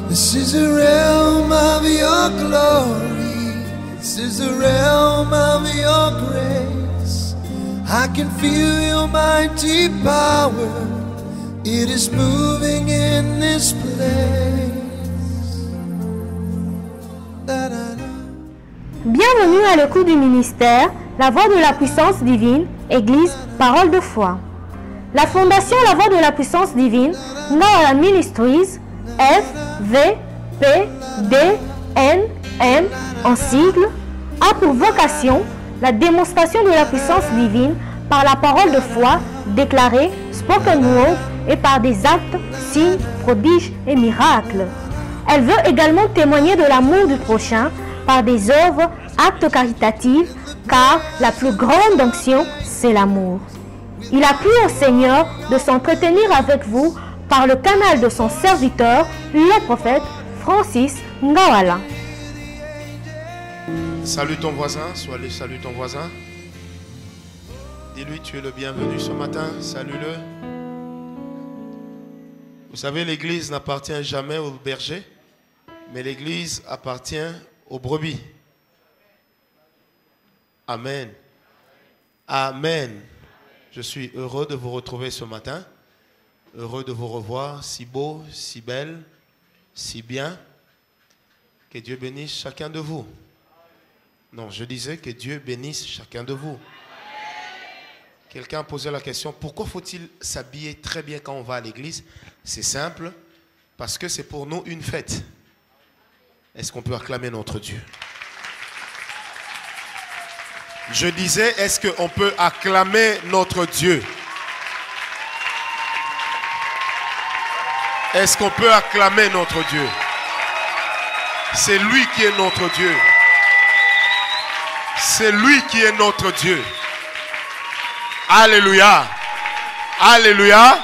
This is the realm of your glory. This is the realm of your grace. I can feel your mighty power. It is moving in this place. Bienvenue à l'écoute du ministère, La Voix de la Puissance Divine, Église, Parole de Foi. La fondation La Voix de la Puissance Divine, Ngawala Ministries, FVPDNM en sigle, a pour vocation la démonstration de la puissance divine par la parole de foi déclarée, spoken word et par des actes, signes, prodiges et miracles. Elle veut également témoigner de l'amour du prochain par des œuvres, actes caritatifs, car la plus grande onction, c'est l'amour. Il a plu au Seigneur de s'entretenir avec vous par le canal de son serviteur, le prophète Francis Ngawala. Salue ton voisin, salue ton voisin. Dis-lui, tu es le bienvenu ce matin, salue-le. Vous savez, l'église n'appartient jamais aux bergers, mais l'église appartient aux brebis. Amen. Amen. Je suis heureux de vous retrouver ce matin. Heureux de vous revoir, si beau, si belle, si bien. Que Dieu bénisse chacun de vous. Non, je disais que Dieu bénisse chacun de vous. Quelqu'un a posé la question, pourquoi faut-il s'habiller très bien quand on va à l'église? C'est simple, parce que c'est pour nous une fête. Est-ce qu'on peut acclamer notre Dieu? Je disais, est-ce qu'on peut acclamer notre Dieu? Est-ce qu'on peut acclamer notre Dieu? C'est lui qui est notre Dieu. C'est lui qui est notre Dieu. Alléluia. Alléluia.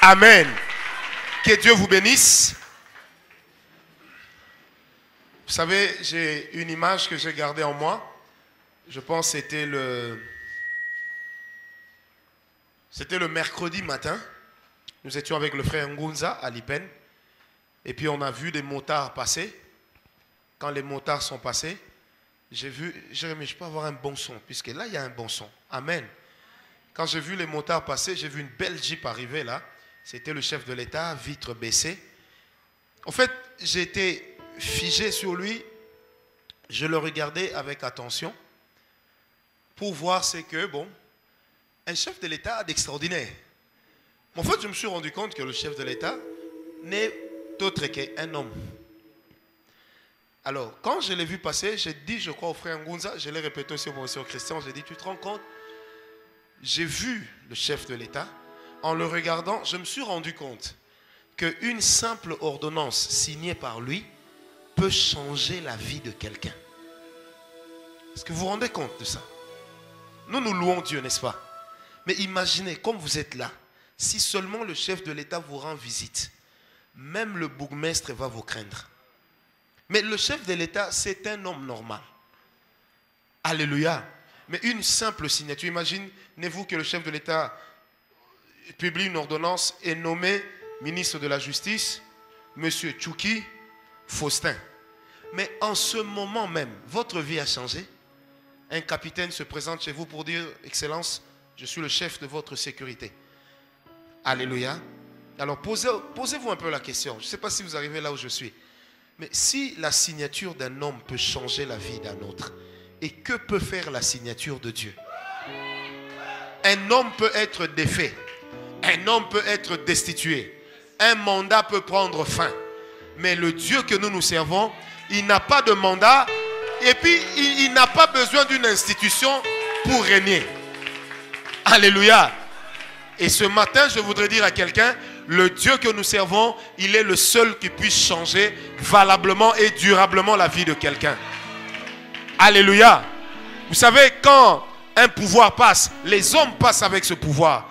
Amen. Que Dieu vous bénisse. Vous savez, j'ai une image que j'ai gardée en moi. Je pense que c'était le mercredi matin. Nous étions avec le frère Ngunza à Lipen. Et puis on a vu des motards passer. Quand les motards sont passés, j'ai vu, mais je peux avoir un bon son, puisque là il y a un bon son. Amen. Quand j'ai vu les motards passer, j'ai vu une belle Jeep arriver là. C'était le chef de l'État, vitre baissée. En fait, j'étais figé sur lui. Je le regardais avec attention pour voir ce que, bon, un chef de l'État a d'extraordinaire. En fait, je me suis rendu compte que le chef de l'État n'est autre qu'un homme. Alors, quand je l'ai vu passer, j'ai dit, je crois au frère Ngunza, je l'ai répété aussi au professeur Christian, j'ai dit, tu te rends compte? J'ai vu le chef de l'État. En le regardant, je me suis rendu compte qu'une simple ordonnance signée par lui peut changer la vie de quelqu'un. Est-ce que vous vous rendez compte de ça? Nous louons Dieu, n'est-ce pas? Mais imaginez, comme vous êtes là, si seulement le chef de l'État vous rend visite, même le bourgmestre va vous craindre. Mais le chef de l'État, c'est un homme normal. Alléluia. Mais une simple signature, imaginez-vous que le chef de l'État publie une ordonnance et nommé ministre de la Justice, M. Tchouki Faustin. Mais en ce moment même, votre vie a changé. Un capitaine se présente chez vous pour dire, Excellence, je suis le chef de votre sécurité. Alléluia. Alors posez-vous un peu la question. Je ne sais pas si vous arrivez là où je suis. Mais si la signature d'un homme peut changer la vie d'un autre, et que peut faire la signature de Dieu? Un homme peut être défait. Un homme peut être destitué. Un mandat peut prendre fin. Mais le Dieu que nous servons, il n'a pas de mandat. Et puis, il n'a pas besoin d'une institution pour régner. Alléluia. Et ce matin, je voudrais dire à quelqu'un, le Dieu que nous servons, il est le seul qui puisse changer valablement et durablement la vie de quelqu'un. Alléluia. Vous savez, quand un pouvoir passe, les hommes passent avec ce pouvoir.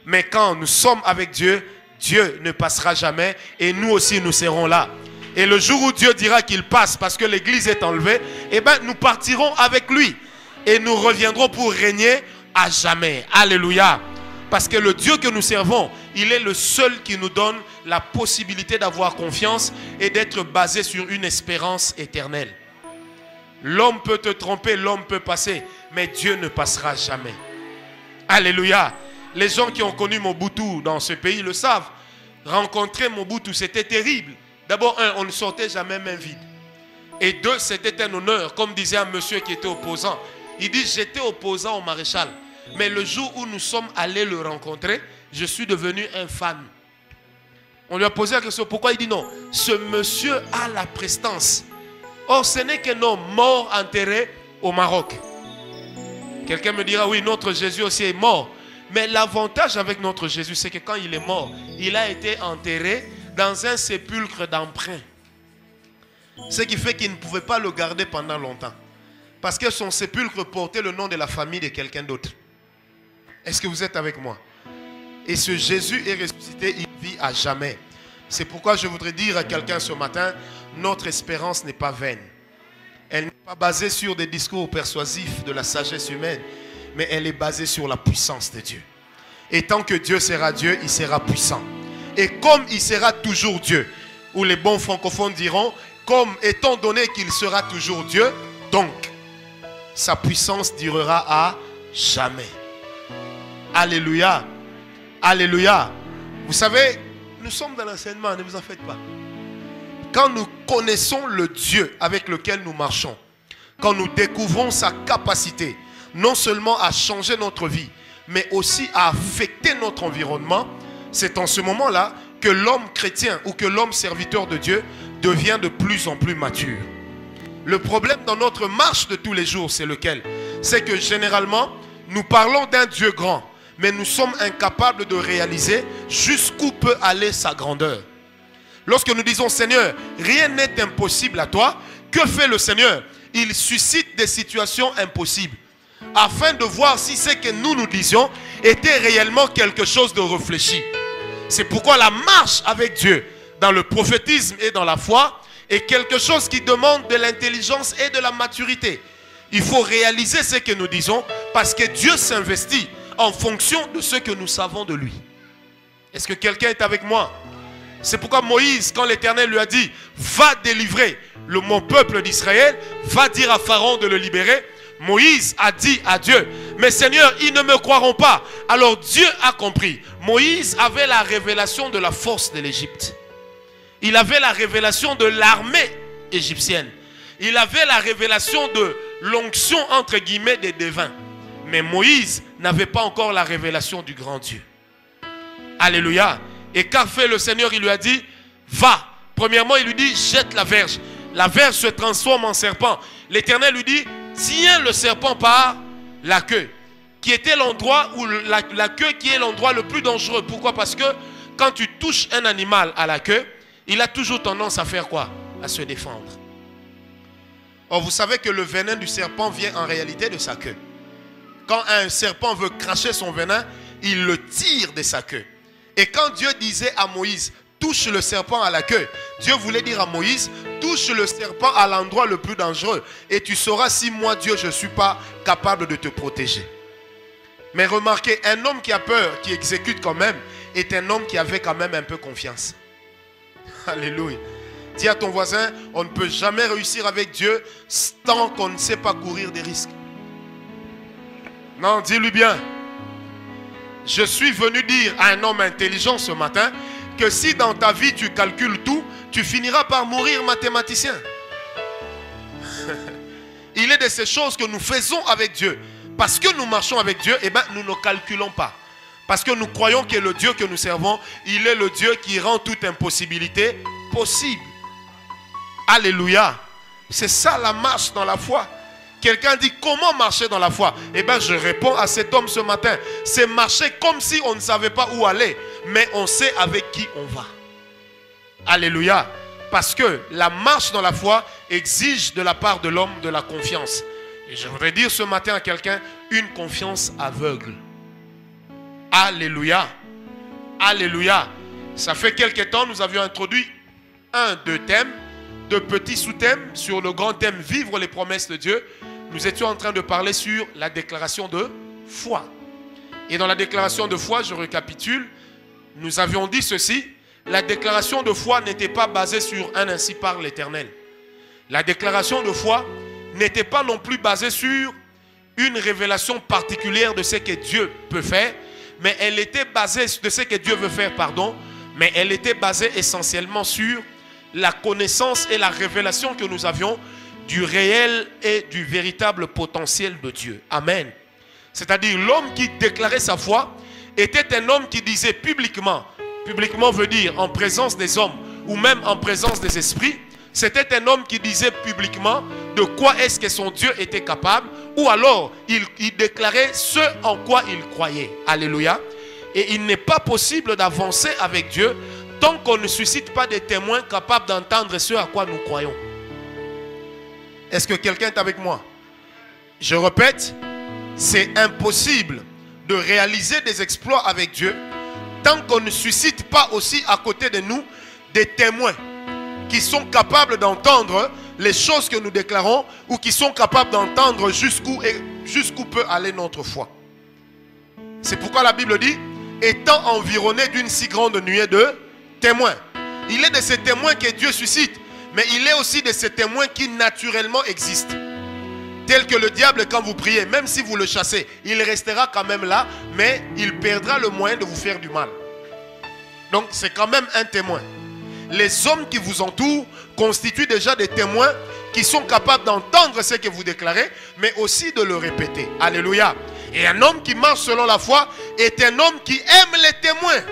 Mais quand nous sommes avec Dieu, Dieu ne passera jamais et nous aussi nous serons là. Et le jour où Dieu dira qu'il passe parce que l'église est enlevée, eh bien nous partirons avec lui et nous reviendrons pour régner à jamais. Alléluia. Parce que le Dieu que nous servons, Il est le seul qui nous donne la possibilité d'avoir confiance et d'être basé sur une espérance éternelle. L'homme peut te tromper, l'homme peut passer, mais Dieu ne passera jamais. Alléluia. Les gens qui ont connu Mobutu dans ce pays le savent. Rencontrer Mobutu, c'était terrible. D'abord, on ne sortait jamais main vide. Et deux, c'était un honneur, comme disait un monsieur qui était opposant. Il dit, j'étais opposant au maréchal. Mais le jour où nous sommes allés le rencontrer, je suis devenu un fan. On lui a posé la question, pourquoi? Il dit non, ce monsieur a la prestance. Or, ce n'est qu'un homme mort, enterré au Maroc. Quelqu'un me dira, oui, notre Jésus aussi est mort. Mais l'avantage avec notre Jésus, c'est que quand il est mort, il a été enterré dans un sépulcre d'emprunt. Ce qui fait qu'il ne pouvait pas le garder pendant longtemps. Parce que son sépulcre portait le nom de la famille de quelqu'un d'autre. Est-ce que vous êtes avec moi? Et ce Jésus est ressuscité, il vit à jamais. C'est pourquoi je voudrais dire à quelqu'un ce matin, notre espérance n'est pas vaine. Elle n'est pas basée sur des discours persuasifs de la sagesse humaine, mais elle est basée sur la puissance de Dieu. Et tant que Dieu sera Dieu, il sera puissant. Et comme il sera toujours Dieu, ou les bons francophones diront, comme étant donné qu'il sera toujours Dieu, donc sa puissance durera à jamais. Alléluia. Alléluia. Vous savez, nous sommes dans l'enseignement, ne vous en faites pas. Quand nous connaissons le Dieu avec lequel nous marchons, quand nous découvrons sa capacité, non seulement à changer notre vie, mais aussi à affecter notre environnement, c'est en ce moment-là que l'homme chrétien ou que l'homme serviteur de Dieu devient de plus en plus mature. Le problème dans notre marche de tous les jours, c'est lequel? C'est que généralement, nous parlons d'un Dieu grand, mais nous sommes incapables de réaliser jusqu'où peut aller sa grandeur. Lorsque nous disons Seigneur, rien n'est impossible à toi, que fait le Seigneur? Il suscite des situations impossibles afin de voir si ce que nous disions était réellement quelque chose de réfléchi. C'est pourquoi la marche avec Dieu dans le prophétisme et dans la foi est quelque chose qui demande de l'intelligence et de la maturité. Il faut réaliser ce que nous disons parce que Dieu s'investit en fonction de ce que nous savons de lui. Est-ce que quelqu'un est avec moi? C'est pourquoi Moïse, quand l'Éternel lui a dit va délivrer mon peuple d'Israël, va dire à Pharaon de le libérer, Moïse a dit à Dieu, mais Seigneur, ils ne me croiront pas. Alors Dieu a compris. Moïse avait la révélation de la force de l'Égypte. Il avait la révélation de l'armée égyptienne. Il avait la révélation de l'onction entre guillemets des devins. Mais Moïse n'avait pas encore la révélation du grand Dieu. Alléluia. Et qu'a fait le Seigneur? Il lui a dit, va. Premièrement, il lui dit, jette la verge. La verge se transforme en serpent. L'Éternel lui dit, tiens le serpent par la queue. Qui était l'endroit où la queue qui est l'endroit le plus dangereux. Pourquoi? Parce que quand tu touches un animal à la queue, il a toujours tendance à faire quoi? À se défendre. Or, vous savez que le venin du serpent vient en réalité de sa queue. Quand un serpent veut cracher son venin, il le tire de sa queue. Et quand Dieu disait à Moïse, touche le serpent à la queue, Dieu voulait dire à Moïse, touche le serpent à l'endroit le plus dangereux. Et tu sauras si moi, Dieu, je ne suis pas capable de te protéger. Mais remarquez, un homme qui a peur, qui exécute quand même, est un homme qui avait quand même un peu confiance. Alléluia. Dis à ton voisin, on ne peut jamais réussir avec Dieu tant qu'on ne sait pas courir des risques. Non, dis-lui bien. Je suis venu dire à un homme intelligent ce matin que si dans ta vie tu calcules tout, tu finiras par mourir mathématicien. Il est de ces choses que nous faisons avec Dieu. Parce que nous marchons avec Dieu, eh bien, nous ne calculons pas. Parce que nous croyons que le Dieu que nous servons, il est le Dieu qui rend toute impossibilité possible. Alléluia. C'est ça la marche dans la foi. Quelqu'un dit comment marcher dans la foi? Eh bien, je réponds à cet homme ce matin. C'est marcher comme si on ne savait pas où aller, mais on sait avec qui on va. Alléluia. Parce que la marche dans la foi exige de la part de l'homme de la confiance. Et je voudrais dire ce matin à quelqu'un, une confiance aveugle. Alléluia. Alléluia. Ça fait quelque temps, nous avions introduit deux thèmes, deux petits sous-thèmes sur le grand thème vivre les promesses de Dieu. Nous étions en train de parler sur la déclaration de foi. Et dans la déclaration de foi, je récapitule, nous avions dit ceci, la déclaration de foi n'était pas basée sur un ainsi par l'Éternel. La déclaration de foi n'était pas non plus basée sur une révélation particulière de ce que Dieu peut faire, mais elle était basée de ce que Dieu veut faire, pardon, mais elle était basée essentiellement sur la connaissance et la révélation que nous avions du réel et du véritable potentiel de Dieu. Amen. C'est-à-dire l'homme qui déclarait sa foi était un homme qui disait publiquement, publiquement veut dire en présence des hommes ou même en présence des esprits, c'était un homme qui disait publiquement de quoi est-ce que son Dieu était capable, ou alors il déclarait ce en quoi il croyait. Alléluia. Et il n'est pas possible d'avancer avec Dieu tant qu'on ne suscite pas des témoins capables d'entendre ce à quoi nous croyons. Est-ce que quelqu'un est avec moi? Je répète, c'est impossible de réaliser des exploits avec Dieu tant qu'on ne suscite pas aussi à côté de nous des témoins qui sont capables d'entendre les choses que nous déclarons ou qui sont capables d'entendre jusqu'où peut aller notre foi. C'est pourquoi la Bible dit, étant environné d'une si grande nuée de témoins. Il est de ces témoins que Dieu suscite, mais il est aussi de ces témoins qui naturellement existent. Tel que le diable, quand vous priez, même si vous le chassez, il restera quand même là, mais il perdra le moyen de vous faire du mal. Donc c'est quand même un témoin. Les hommes qui vous entourent constituent déjà des témoins qui sont capables d'entendre ce que vous déclarez, mais aussi de le répéter. Alléluia. Et un homme qui marche selon la foi est un homme qui aime les témoins.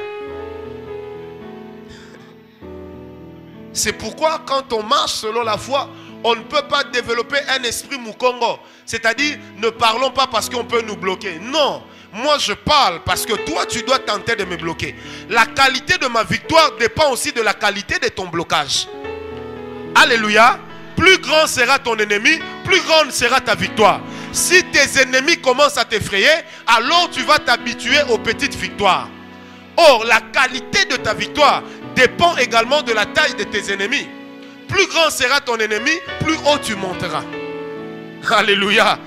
C'est pourquoi quand on marche selon la foi, on ne peut pas développer un esprit moukongo. C'est-à-dire, ne parlons pas parce qu'on peut nous bloquer. Non, moi je parle parce que toi tu dois tenter de me bloquer. La qualité de ma victoire dépend aussi de la qualité de ton blocage. Alléluia. Plus grand sera ton ennemi, plus grande sera ta victoire. Si tes ennemis commencent à t'effrayer, alors tu vas t'habituer aux petites victoires. Or, la qualité de ta victoire dépend également de la taille de tes ennemis. Plus grand sera ton ennemi, plus haut tu monteras. Alléluia.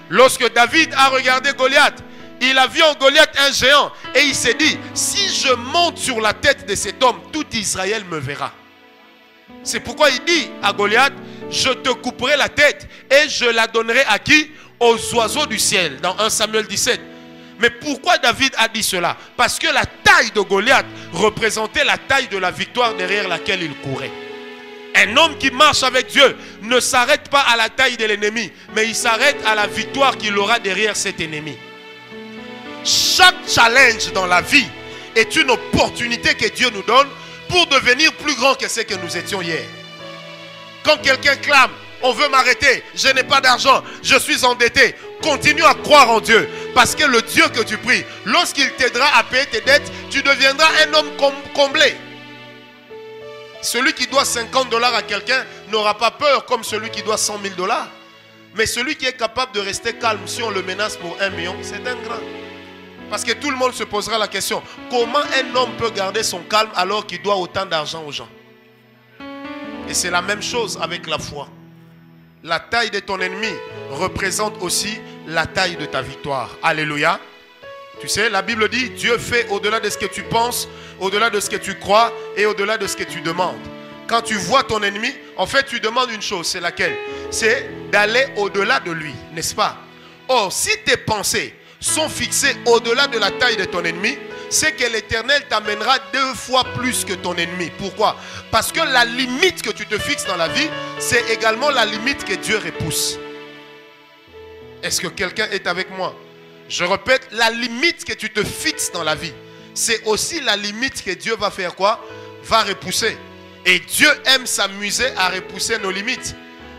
Lorsque David a regardé Goliath, il a vu en Goliath un géant et il s'est dit, si je monte sur la tête de cet homme, tout Israël me verra. C'est pourquoi il dit à Goliath, je te couperai la tête et je la donnerai à qui? Aux oiseaux du ciel, dans 1 Samuel 17. Mais pourquoi David a dit cela? Parce que la taille de Goliath représentait la taille de la victoire derrière laquelle il courait. Un homme qui marche avec Dieu ne s'arrête pas à la taille de l'ennemi, mais il s'arrête à la victoire qu'il aura derrière cet ennemi. Chaque challenge dans la vie est une opportunité que Dieu nous donne pour devenir plus grand que ce que nous étions hier. Quand quelqu'un clame, on veut m'arrêter, je n'ai pas d'argent, je suis endetté, continue à croire en Dieu. Parce que le Dieu que tu pries, lorsqu'il t'aidera à payer tes dettes, tu deviendras un homme comblé. Celui qui doit 50 $ à quelqu'un n'aura pas peur comme celui qui doit 100 000 $. Mais celui qui est capable de rester calme si on le menace pour 1 million, c'est un grand. Parce que tout le monde se posera la question, comment un homme peut garder son calme alors qu'il doit autant d'argent aux gens? Et c'est la même chose avec la foi. La taille de ton ennemi représente aussi la taille de ta victoire. Alléluia. Tu sais, la Bible dit, Dieu fait au-delà de ce que tu penses, au-delà de ce que tu crois et au-delà de ce que tu demandes. Quand tu vois ton ennemi, en fait, tu demandes une chose, c'est laquelle? C'est d'aller au-delà de lui, n'est-ce pas? Or, si tes pensées sont fixées au-delà de la taille de ton ennemi, c'est que l'Éternel t'amènera 2 fois plus que ton ennemi. Pourquoi? Parce que la limite que tu te fixes dans la vie, c'est également la limite que Dieu repousse. Est-ce que quelqu'un est avec moi? Je répète, la limite que tu te fixes dans la vie, c'est aussi la limite que Dieu va faire quoi? Va repousser. Et Dieu aime s'amuser à repousser nos limites.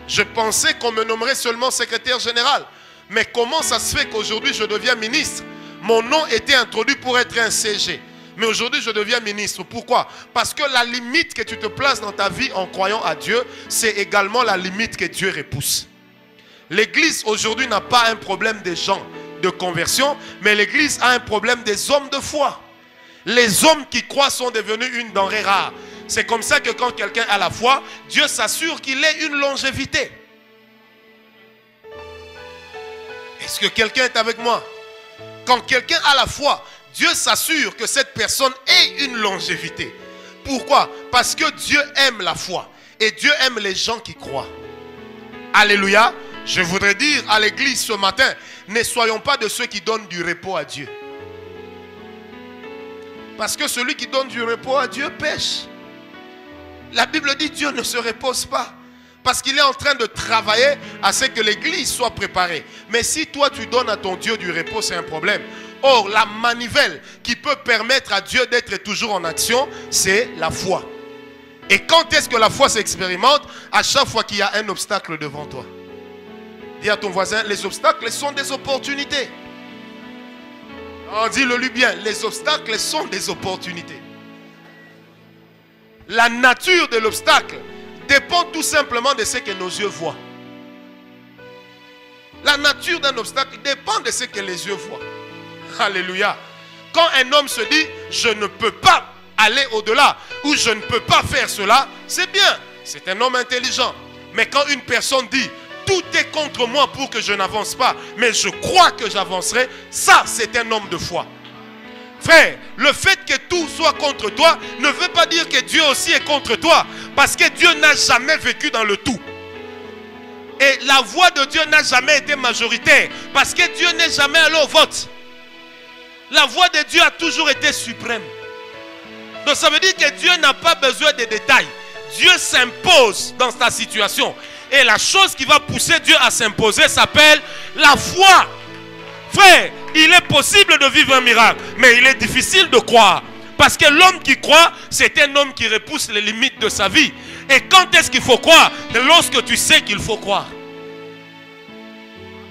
Je pensais qu'on me nommerait seulement secrétaire général. Mais comment ça se fait qu'aujourd'hui je deviens ministre? Mon nom était introduit pour être un CG. Mais aujourd'hui je deviens ministre. Pourquoi? Parce que la limite que tu te places dans ta vie en croyant à Dieu, c'est également la limite que Dieu repousse. L'église aujourd'hui n'a pas un problème des gens de conversion, mais l'église a un problème des hommes de foi. Les hommes qui croient sont devenus une denrée rare. C'est comme ça que quand quelqu'un a la foi, Dieu s'assure qu'il ait une longévité. Est-ce que quelqu'un est avec moi? Quand quelqu'un a la foi, Dieu s'assure que cette personne ait une longévité. Pourquoi? Parce que Dieu aime la foi. Et Dieu aime les gens qui croient. Alléluia. Je voudrais dire à l'église ce matin, ne soyons pas de ceux qui donnent du repos à Dieu. Parce que celui qui donne du repos à Dieu pêche. La Bible dit Dieu ne se repose pas. Parce qu'il est en train de travailler à ce que l'église soit préparée. Mais si toi tu donnes à ton Dieu du repos, c'est un problème. Or, la manivelle qui peut permettre à Dieu d'être toujours en action, c'est la foi. Et quand est-ce que la foi s'expérimente? À chaque fois qu'il y a un obstacle devant toi. Dis à ton voisin, les obstacles sont des opportunités. Dis-le-lui bien, les obstacles sont des opportunités. La nature de l'obstacle dépend tout simplement de ce que nos yeux voient. La nature d'un obstacle dépend de ce que les yeux voient. Alléluia. Quand un homme se dit, je ne peux pas aller au-delà, ou je ne peux pas faire cela, c'est bien. C'est un homme intelligent. Mais quand une personne dit, tout est contre moi pour que je n'avance pas, mais je crois que j'avancerai, ça c'est un homme de foi. Frère, le fait que tout soit contre toi ne veut pas dire que Dieu aussi est contre toi. Parce que Dieu n'a jamais vécu dans le tout. Et la voix de Dieu n'a jamais été majoritaire. Parce que Dieu n'est jamais allé au vote. La voix de Dieu a toujours été suprême. Donc ça veut dire que Dieu n'a pas besoin de détails. Dieu s'impose dans ta situation. Et la chose qui va pousser Dieu à s'imposer s'appelle la foi. Frère, il est possible de vivre un miracle, mais il est difficile de croire. Parce que l'homme qui croit, c'est un homme qui repousse les limites de sa vie. Et quand est-ce qu'il faut croire? Lorsque tu sais qu'il faut croire.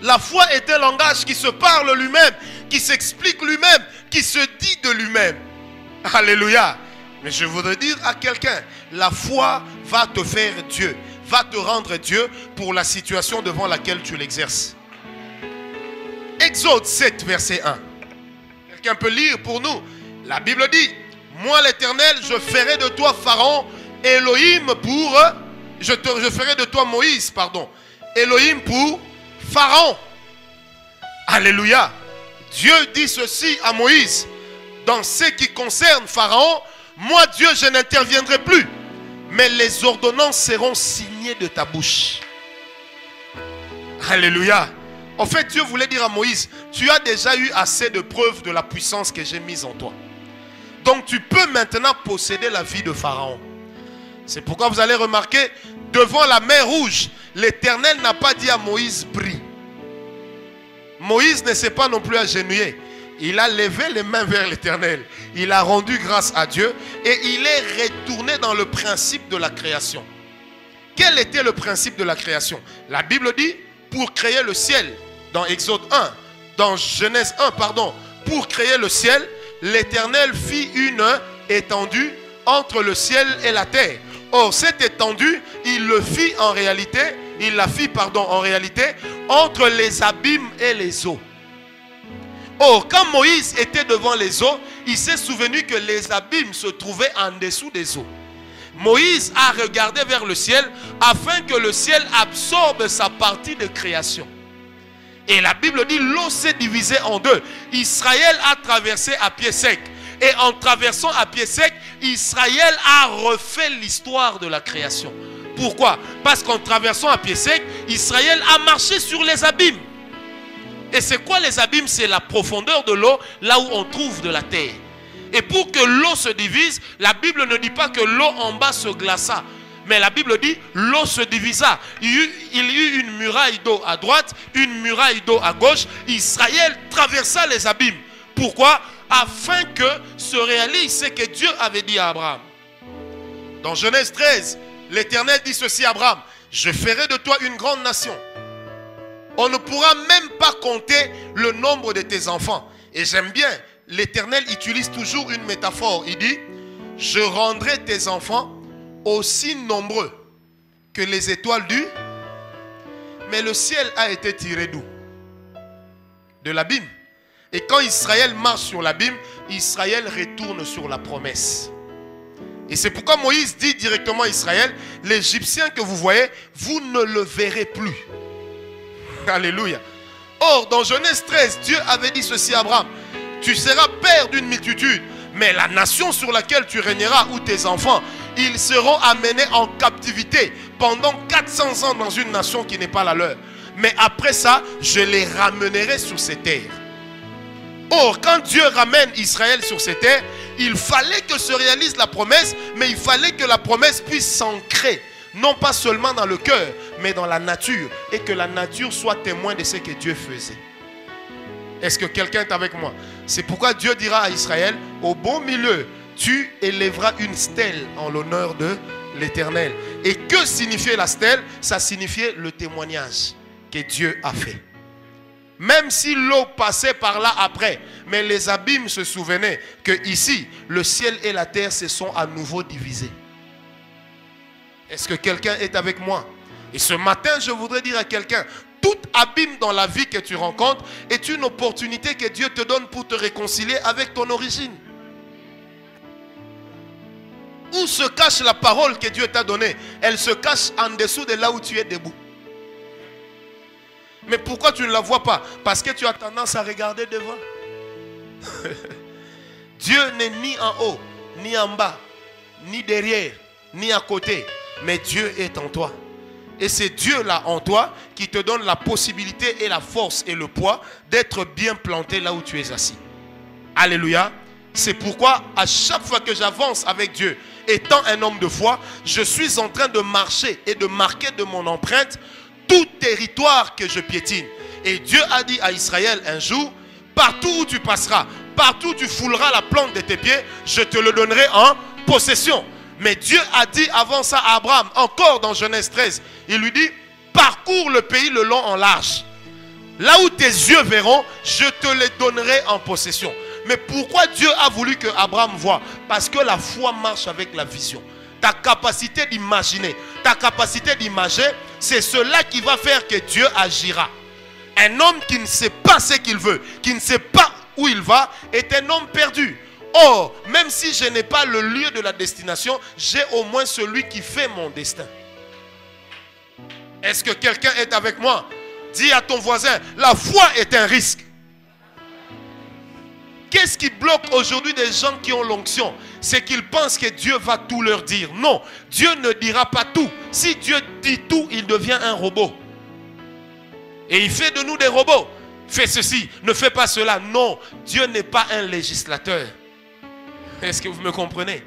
La foi est un langage qui se parle lui-même, qui s'explique lui-même, qui se dit de lui-même. Alléluia. Mais je voudrais dire à quelqu'un, la foi va te faire Dieu, va te rendre Dieu pour la situation devant laquelle tu l'exerces. Exode 7, verset 1. Quelqu'un peut lire pour nous? La Bible dit, moi l'Éternel, je ferai de toi Pharaon, Elohim pour... Je ferai de toi Moïse, pardon. Elohim pour Pharaon. Alléluia. Dieu dit ceci à Moïse. Dans ce qui concerne Pharaon, moi Dieu, je n'interviendrai plus. Mais les ordonnances seront signées de ta bouche. Alléluia. En fait, Dieu voulait dire à Moïse, tu as déjà eu assez de preuves de la puissance que j'ai mise en toi. Donc tu peux maintenant posséder la vie de Pharaon. C'est pourquoi vous allez remarquer, devant la mer Rouge, l'Éternel n'a pas dit à Moïse, prie. Moïse ne s'est pas non plus agenouillé. Il a levé les mains vers l'Éternel. Il a rendu grâce à Dieu et il est retourné dans le principe de la création. Quel était le principe de la création? La Bible dit, pour créer le ciel, dans Exode 1, dans Genèse 1, pardon, pour créer le ciel, l'Éternel fit une étendue entre le ciel et la terre. Or, cette étendue, il la fit en réalité entre les abîmes et les eaux. Or, quand Moïse était devant les eaux, il s'est souvenu que les abîmes se trouvaient en dessous des eaux. Moïse a regardé vers le ciel afin que le ciel absorbe sa partie de création. Et la Bible dit, l'eau s'est divisée en deux. Israël a traversé à pied sec. Et en traversant à pied sec, Israël a refait l'histoire de la création. Pourquoi? Parce qu'en traversant à pied sec, Israël a marché sur les abîmes. Et c'est quoi les abîmes? C'est la profondeur de l'eau, là où on trouve de la terre. Et pour que l'eau se divise, la Bible ne dit pas que l'eau en bas se glaça. Mais la Bible dit, l'eau se divisa. Il y eut une muraille d'eau à droite, une muraille d'eau à gauche. Israël traversa les abîmes. Pourquoi? Afin que se réalise ce que Dieu avait dit à Abraham. Dans Genèse 13, l'Éternel dit ceci à Abraham, je ferai de toi une grande nation. On ne pourra même pas compter le nombre de tes enfants. Et j'aime bien, l'Éternel utilise toujours une métaphore. Il dit, je rendrai tes enfants aussi nombreux que les étoiles du... Mais le ciel a été tiré d'où? De l'abîme. Et quand Israël marche sur l'abîme, Israël retourne sur la promesse. Et c'est pourquoi Moïse dit directement à Israël, l'Égyptien que vous voyez, vous ne le verrez plus. Alléluia. Or, dans Genèse 13, Dieu avait dit ceci à Abraham, Tu seras père d'une multitude. Mais la nation sur laquelle tu régneras, ou tes enfants, ils seront amenés en captivité pendant 400 ans dans une nation qui n'est pas la leur. Mais après ça, je les ramènerai sur ces terres. Or, quand Dieu ramène Israël sur ces terres, il fallait que se réalise la promesse, mais il fallait que la promesse puisse s'ancrer, non pas seulement dans le cœur, mais dans la nature, et que la nature soit témoin de ce que Dieu faisait. Est-ce que quelqu'un est avec moi? C'est pourquoi Dieu dira à Israël, au beau milieu, tu élèveras une stèle en l'honneur de l'Éternel. Et que signifiait la stèle? Ça signifiait le témoignage que Dieu a fait. Même si l'eau passait par là après, mais les abîmes se souvenaient que ici, le ciel et la terre se sont à nouveau divisés. Est-ce que quelqu'un est avec moi? Et ce matin, je voudrais dire à quelqu'un, tout abîme dans la vie que tu rencontres est une opportunité que Dieu te donne pour te réconcilier avec ton origine. Où se cache la parole que Dieu t'a donnée? Elle se cache en dessous de là où tu es debout. Mais pourquoi tu ne la vois pas? Parce que tu as tendance à regarder devant. Dieu n'est ni en haut, ni en bas, ni derrière, ni à côté. Mais Dieu est en toi. Et c'est Dieu là en toi qui te donne la possibilité et la force et le poids d'être bien planté là où tu es assis. Alléluia. C'est pourquoi à chaque fois que j'avance avec Dieu, étant un homme de foi, je suis en train de marcher et de marquer de mon empreinte tout territoire que je piétine. Et Dieu a dit à Israël un jour, partout où tu passeras, partout où tu fouleras la plante de tes pieds, je te le donnerai en possession. Mais Dieu a dit avant ça à Abraham, encore dans Genèse 13, il lui dit, parcours le pays le long en large. Là où tes yeux verront, je te les donnerai en possession. Mais pourquoi Dieu a voulu que Abraham voie? Parce que la foi marche avec la vision. Ta capacité d'imaginer, ta capacité d'imager, c'est cela qui va faire que Dieu agira. Un homme qui ne sait pas ce qu'il veut, qui ne sait pas où il va, est un homme perdu. Or, même si je n'ai pas le lieu de la destination, j'ai au moins celui qui fait mon destin. Est-ce que quelqu'un est avec moi? Dis à ton voisin, la foi est un risque. Qu'est-ce qui bloque aujourd'hui des gens qui ont l'onction? C'est qu'ils pensent que Dieu va tout leur dire. Non, Dieu ne dira pas tout. Si Dieu dit tout, il devient un robot. Et il fait de nous des robots. Fais ceci, ne fais pas cela. Non, Dieu n'est pas un législateur. Est-ce que vous me comprenez?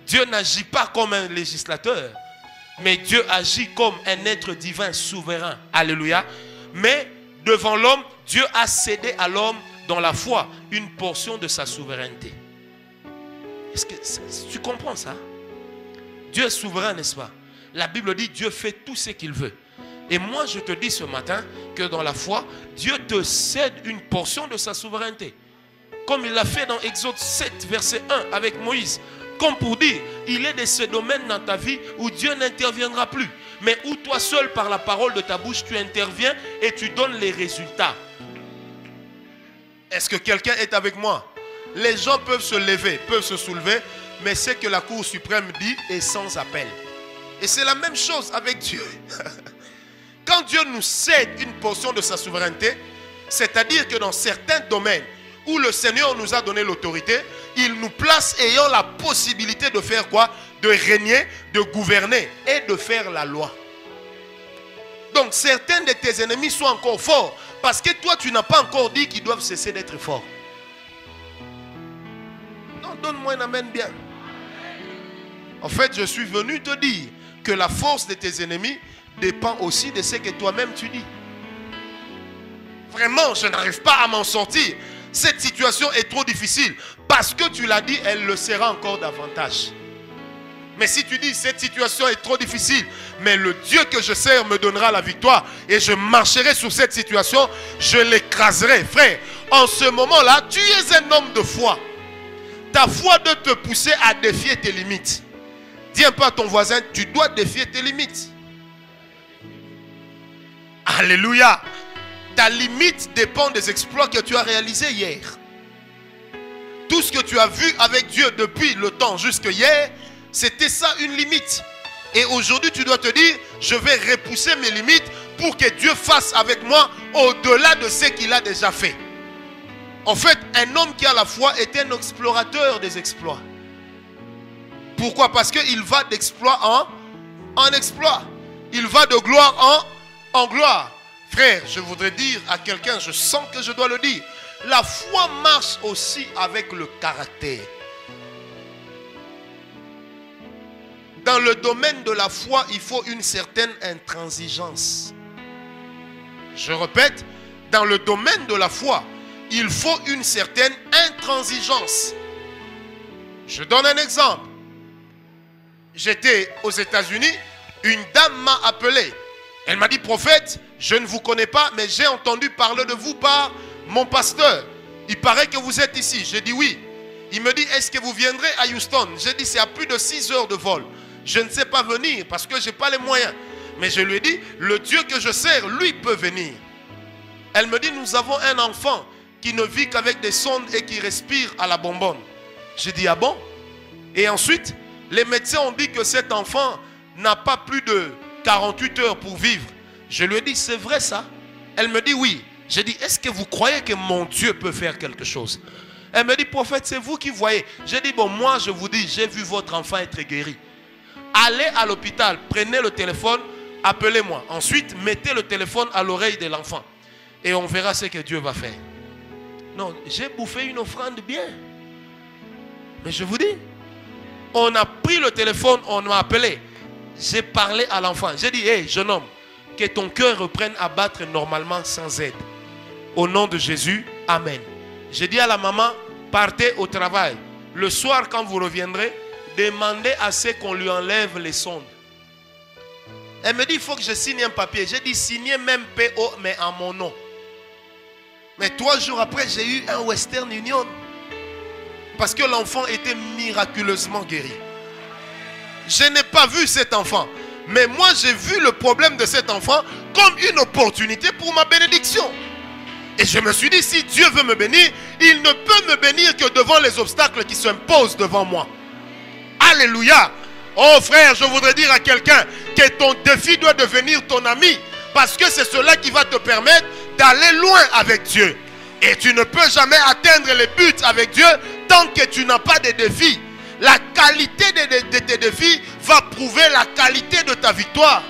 Dieu n'agit pas comme un législateur, mais Dieu agit comme un être divin souverain. Alléluia. Mais devant l'homme, Dieu a cédé à l'homme dans la foi une portion de sa souveraineté. Est-ce que tu comprends ça? Dieu est souverain, n'est-ce pas? La Bible dit Dieu fait tout ce qu'il veut. Et moi je te dis ce matin que dans la foi, Dieu te cède une portion de sa souveraineté. Comme il l'a fait dans Exode 7, verset 1 avec Moïse. Comme pour dire, il est de ces domaines dans ta vie où Dieu n'interviendra plus. Mais où toi seul, par la parole de ta bouche, tu interviens et tu donnes les résultats. Est-ce que quelqu'un est avec moi? Les gens peuvent se lever, peuvent se soulever, mais ce que la Cour suprême dit est sans appel. Et c'est la même chose avec Dieu. Quand Dieu nous cède une portion de sa souveraineté, c'est-à-dire que dans certains domaines où le Seigneur nous a donné l'autorité, il nous place ayant la possibilité de faire quoi? De régner, de gouverner et de faire la loi. Donc certains de tes ennemis sont encore forts parce que toi tu n'as pas encore dit qu'ils doivent cesser d'être forts. Non, donne-moi un amen bien. En fait, je suis venu te dire que la force de tes ennemis dépend aussi de ce que toi-même tu dis. Vraiment, je n'arrive pas à m'en sortir. Cette situation est trop difficile. Parce que tu l'as dit, elle le sera encore davantage. Mais si tu dis, cette situation est trop difficile, mais le Dieu que je sers me donnera la victoire et je marcherai sur cette situation, je l'écraserai. Frère, en ce moment-là, tu es un homme de foi. Ta foi doit te pousser à défier tes limites. Dis un peu à ton voisin, tu dois défier tes limites. Alléluia. Ta limite dépend des exploits que tu as réalisés hier. Tout ce que tu as vu avec Dieu depuis le temps jusqu'à hier, c'était ça une limite. Et aujourd'hui tu dois te dire, je vais repousser mes limites pour que Dieu fasse avec moi au-delà de ce qu'il a déjà fait. En fait, un homme qui a la foi est un explorateur des exploits. Pourquoi? Parce qu'il va d'exploit en exploit. Il va de gloire en gloire. Frère, je voudrais dire à quelqu'un, je sens que je dois le dire, la foi marche aussi avec le caractère. Dans le domaine de la foi, il faut une certaine intransigeance. Je répète, dans le domaine de la foi, il faut une certaine intransigeance. Je donne un exemple. J'étais aux États-Unis, une dame m'a appelé. Elle m'a dit, prophète, je ne vous connais pas, mais j'ai entendu parler de vous par mon pasteur. Il paraît que vous êtes ici. J'ai dit oui. Il me dit, est-ce que vous viendrez à Houston? J'ai dit, c'est à plus de 6 heures de vol. Je ne sais pas venir parce que je n'ai pas les moyens. Mais je lui ai dit, le Dieu que je sers, lui peut venir. Elle me dit, nous avons un enfant qui ne vit qu'avec des sondes et qui respire à la bonbonne. J'ai dit, ah bon? Et ensuite, les médecins ont dit que cet enfant n'a pas plus de 48 heures pour vivre. Je lui ai dit, c'est vrai ça? Elle me dit, oui. J'ai dit, est-ce que vous croyez que mon Dieu peut faire quelque chose? Elle me dit, prophète, c'est vous qui voyez. J'ai dit, bon, moi je vous dis, j'ai vu votre enfant être guéri. Allez à l'hôpital, prenez le téléphone, appelez-moi. Ensuite, mettez le téléphone à l'oreille de l'enfant. Et on verra ce que Dieu va faire. Non, j'ai bouffé une offrande bien. Mais je vous dis, on a pris le téléphone, on m'a appelé. J'ai parlé à l'enfant. J'ai dit, hey, jeune homme, que ton cœur reprenne à battre normalement sans aide. Au nom de Jésus, amen. J'ai dit à la maman, partez au travail. Le soir, quand vous reviendrez, demandez à ce qu'on lui enlève les sondes. Elle me dit, il faut que je signe un papier. J'ai dit, signez même PO, mais en mon nom. Mais 3 jours après, j'ai eu un Western Union. Parce que l'enfant était miraculeusement guéri. Je n'ai pas vu cet enfant. Mais moi, j'ai vu le problème de cet enfant comme une opportunité pour ma bénédiction. Et je me suis dit, si Dieu veut me bénir, il ne peut me bénir que devant les obstacles qui s'imposent devant moi. Alléluia. Oh frère, je voudrais dire à quelqu'un que ton défi doit devenir ton ami. Parce que c'est cela qui va te permettre d'aller loin avec Dieu. Et tu ne peux jamais atteindre les buts avec Dieu tant que tu n'as pas de défis. La qualité de tes défis va prouver la qualité de ta victoire.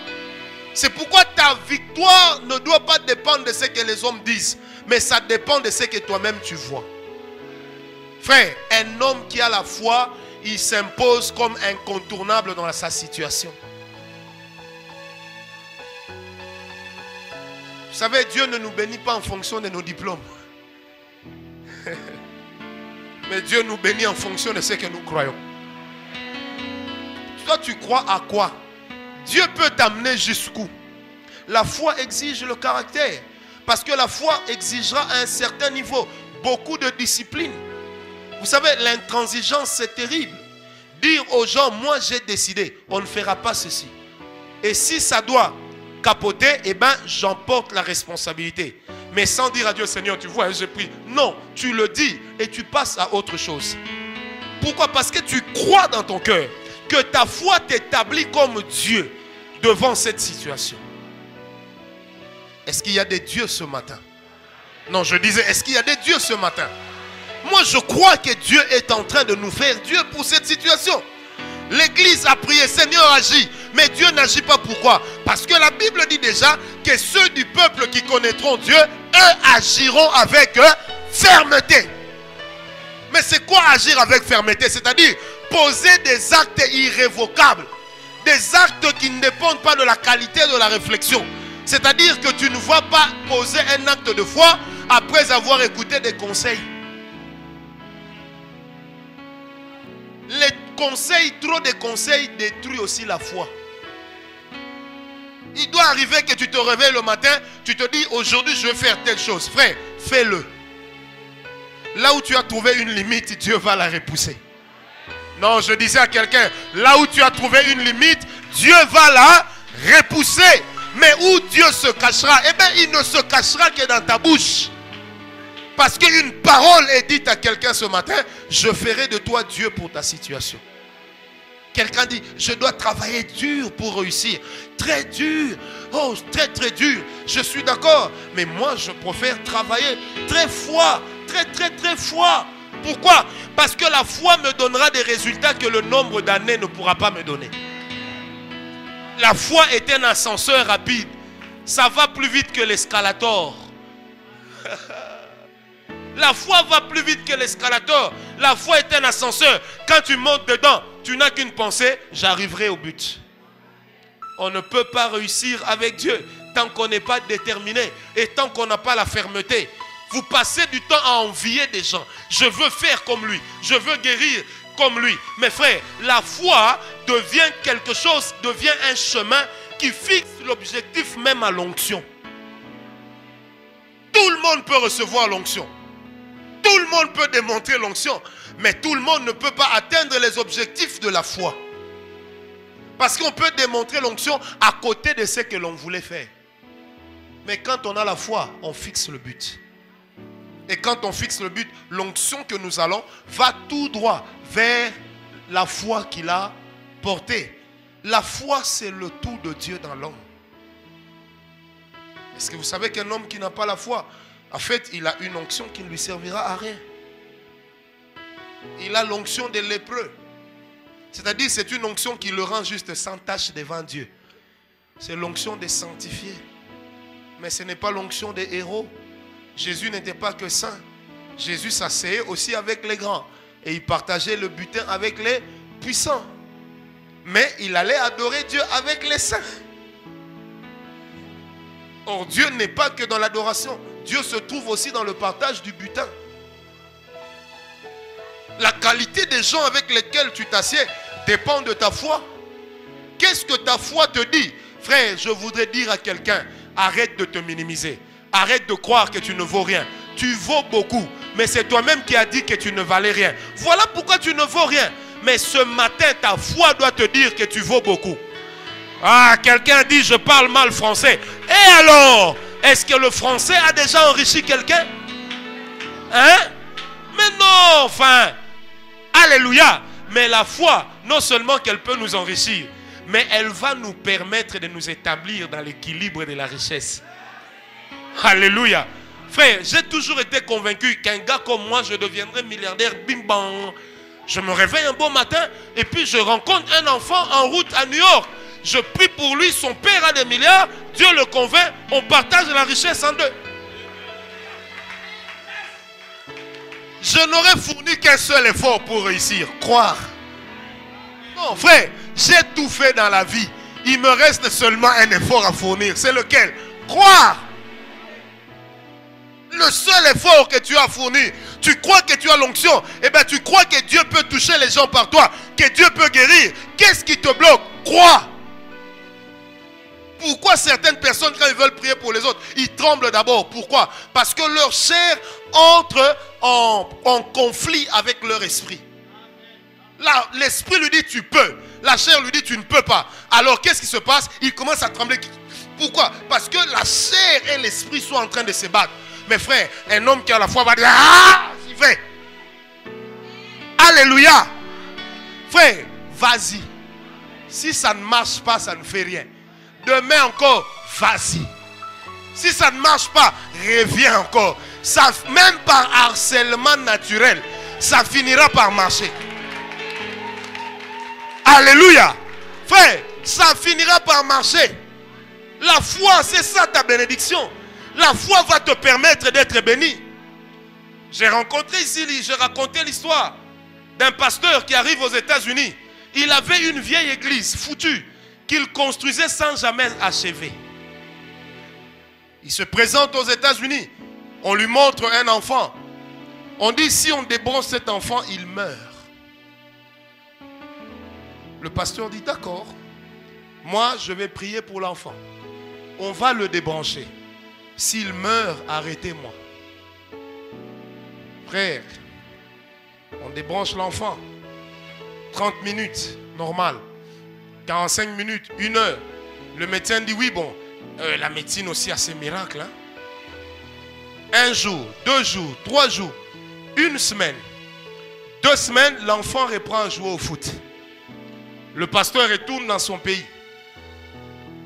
C'est pourquoi ta victoire ne doit pas dépendre de ce que les hommes disent, mais ça dépend de ce que toi-même tu vois. Frère, un homme qui a la foi, il s'impose comme incontournable dans sa situation. Vous savez, Dieu ne nous bénit pas en fonction de nos diplômes. Mais Dieu nous bénit en fonction de ce que nous croyons. Toi, tu crois à quoi? Dieu peut t'amener jusqu'où? La foi exige le caractère. Parce que la foi exigera à un certain niveau beaucoup de discipline. Vous savez, l'intransigeance, c'est terrible. Dire aux gens, moi j'ai décidé, on ne fera pas ceci. Et si ça doit capoter, eh bien, j'emporte la responsabilité. Mais sans dire à Dieu, Seigneur, tu vois, j'ai pris. Non, tu le dis et tu passes à autre chose. Pourquoi? Parce que tu crois dans ton cœur que ta foi t'établit comme Dieu devant cette situation. Est-ce qu'il y a des dieux ce matin? Non, je disais, est-ce qu'il y a des dieux ce matin? Moi, je crois que Dieu est en train de nous faire Dieu pour cette situation. L'église a prié, Seigneur agis. Mais Dieu n'agit pas. Pourquoi? Parce que la Bible dit déjà que ceux du peuple qui connaîtront Dieu, eux agiront avec fermeté. Mais c'est quoi agir avec fermeté? C'est-à-dire poser des actes irrévocables. Des actes qui ne dépendent pas de la qualité de la réflexion. C'est-à-dire que tu ne vas pas poser un acte de foi après avoir écouté des conseils. Les conseils, trop de conseils détruisent aussi la foi. Il doit arriver que tu te réveilles le matin, tu te dis aujourd'hui je vais faire telle chose. Frère, fais-le. Là où tu as trouvé une limite, Dieu va la repousser. Non, je disais à quelqu'un, là où tu as trouvé une limite, Dieu va la repousser. Mais où Dieu se cachera? Eh bien, il ne se cachera que dans ta bouche. Parce qu'une parole est dite à quelqu'un ce matin, je ferai de toi Dieu pour ta situation. Quelqu'un dit, je dois travailler dur pour réussir. Très dur. Oh, très très dur. Je suis d'accord. Mais moi, je préfère travailler très fort très foi. Pourquoi? Parce que la foi me donnera des résultats que le nombre d'années ne pourra pas me donner. La foi est un ascenseur rapide. Ça va plus vite que l'escalator. La foi va plus vite que l'escalator. La foi est un ascenseur. Quand tu montes dedans, tu n'as qu'une pensée: j'arriverai au but. On ne peut pas réussir avec Dieu tant qu'on n'est pas déterminé et tant qu'on n'a pas la fermeté. Vous passez du temps à envier des gens. Je veux faire comme lui. Je veux guérir comme lui. Mes frères, la foi devient quelque chose, devient un chemin qui fixe l'objectif même à l'onction. Tout le monde peut recevoir l'onction. Tout le monde peut démontrer l'onction. Mais tout le monde ne peut pas atteindre les objectifs de la foi. Parce qu'on peut démontrer l'onction à côté de ce que l'on voulait faire. Mais quand on a la foi, on fixe le but. Et quand on fixe le but, l'onction que nous allons va tout droit vers la foi qu'il a portée. La foi, c'est le tout de Dieu dans l'homme. Est-ce que vous savez qu'un homme qui n'a pas la foi, en fait, il a une onction qui ne lui servira à rien. Il a l'onction des lépreux. C'est-à-dire, c'est une onction qui le rend juste sans tache devant Dieu. C'est l'onction des sanctifiés. Mais ce n'est pas l'onction des héros. Jésus n'était pas que saint. Jésus s'asseyait aussi avec les grands. Et il partageait le butin avec les puissants. Mais il allait adorer Dieu avec les saints. Or, Dieu n'est pas que dans l'adoration. Dieu se trouve aussi dans le partage du butin. La qualité des gens avec lesquels tu t'assieds dépend de ta foi. Qu'est-ce que ta foi te dit? Frère, je voudrais dire à quelqu'un: arrête de te minimiser. Arrête de croire que tu ne vaux rien. Tu vaux beaucoup. Mais c'est toi-même qui as dit que tu ne valais rien. Voilà pourquoi tu ne vaux rien. Mais ce matin, ta foi doit te dire que tu vaux beaucoup. Ah, quelqu'un dit: je parle mal français. Et alors, est-ce que le français a déjà enrichi quelqu'un? Hein? Mais non, enfin. Alléluia. Mais la foi, non seulement qu'elle peut nous enrichir, mais elle va nous permettre de nous établir dans l'équilibre de la richesse. Alléluia. Frère, j'ai toujours été convaincu qu'un gars comme moi, je deviendrai milliardaire. Bim bam. Je me réveille un beau matin et puis je rencontre un enfant en route à New York. Je prie pour lui, son père a des milliards. Dieu le convainc, on partage la richesse en deux. Je n'aurais fourni qu'un seul effort pour réussir. Croire. Non, frère, j'ai tout fait dans la vie. Il me reste seulement un effort à fournir. C'est lequel? Croire. Le seul effort que tu as fourni, tu crois que tu as l'onction, et bien tu crois que Dieu peut toucher les gens par toi, que Dieu peut guérir. Qu'est-ce qui te bloque? Crois. Pourquoi certaines personnes, quand ils veulent prier pour les autres, ils tremblent d'abord? Pourquoi? Parce que leur chair entre en conflit avec leur esprit. Là, l'esprit lui dit tu peux. La chair lui dit tu ne peux pas. Alors qu'est-ce qui se passe? Il commence à trembler. Pourquoi? Parce que la chair et l'esprit sont en train de se battre. Mes frères, un homme qui a la foi va dire: ah, j'y vais. Alléluia. Frère, vas-y. Si ça ne marche pas, ça ne fait rien. Demain encore, vas-y. Si ça ne marche pas, reviens encore. Ça, même par harcèlement naturel, ça finira par marcher. Alléluia. Frère, ça finira par marcher. La foi, c'est ça ta bénédiction. La foi va te permettre d'être béni. J'ai rencontré ici, j'ai raconté l'histoire d'un pasteur qui arrive aux États-Unis. Il avait une vieille église foutue qu'il construisait sans jamais achever. Il se présente aux États-Unis. On lui montre un enfant. On dit: si on débranche cet enfant, il meurt. Le pasteur dit: d'accord. Moi, je vais prier pour l'enfant. On va le débrancher. S'il meurt, arrêtez-moi. Frère, on débranche l'enfant. 30 minutes, normal. 45 minutes, 1 heure. Le médecin dit: oui, bon, la médecine aussi a ses miracles. Hein? 1 jour, 2 jours, 3 jours, 1 semaine, 2 semaines, l'enfant reprend à jouer au foot. Le pasteur retourne dans son pays.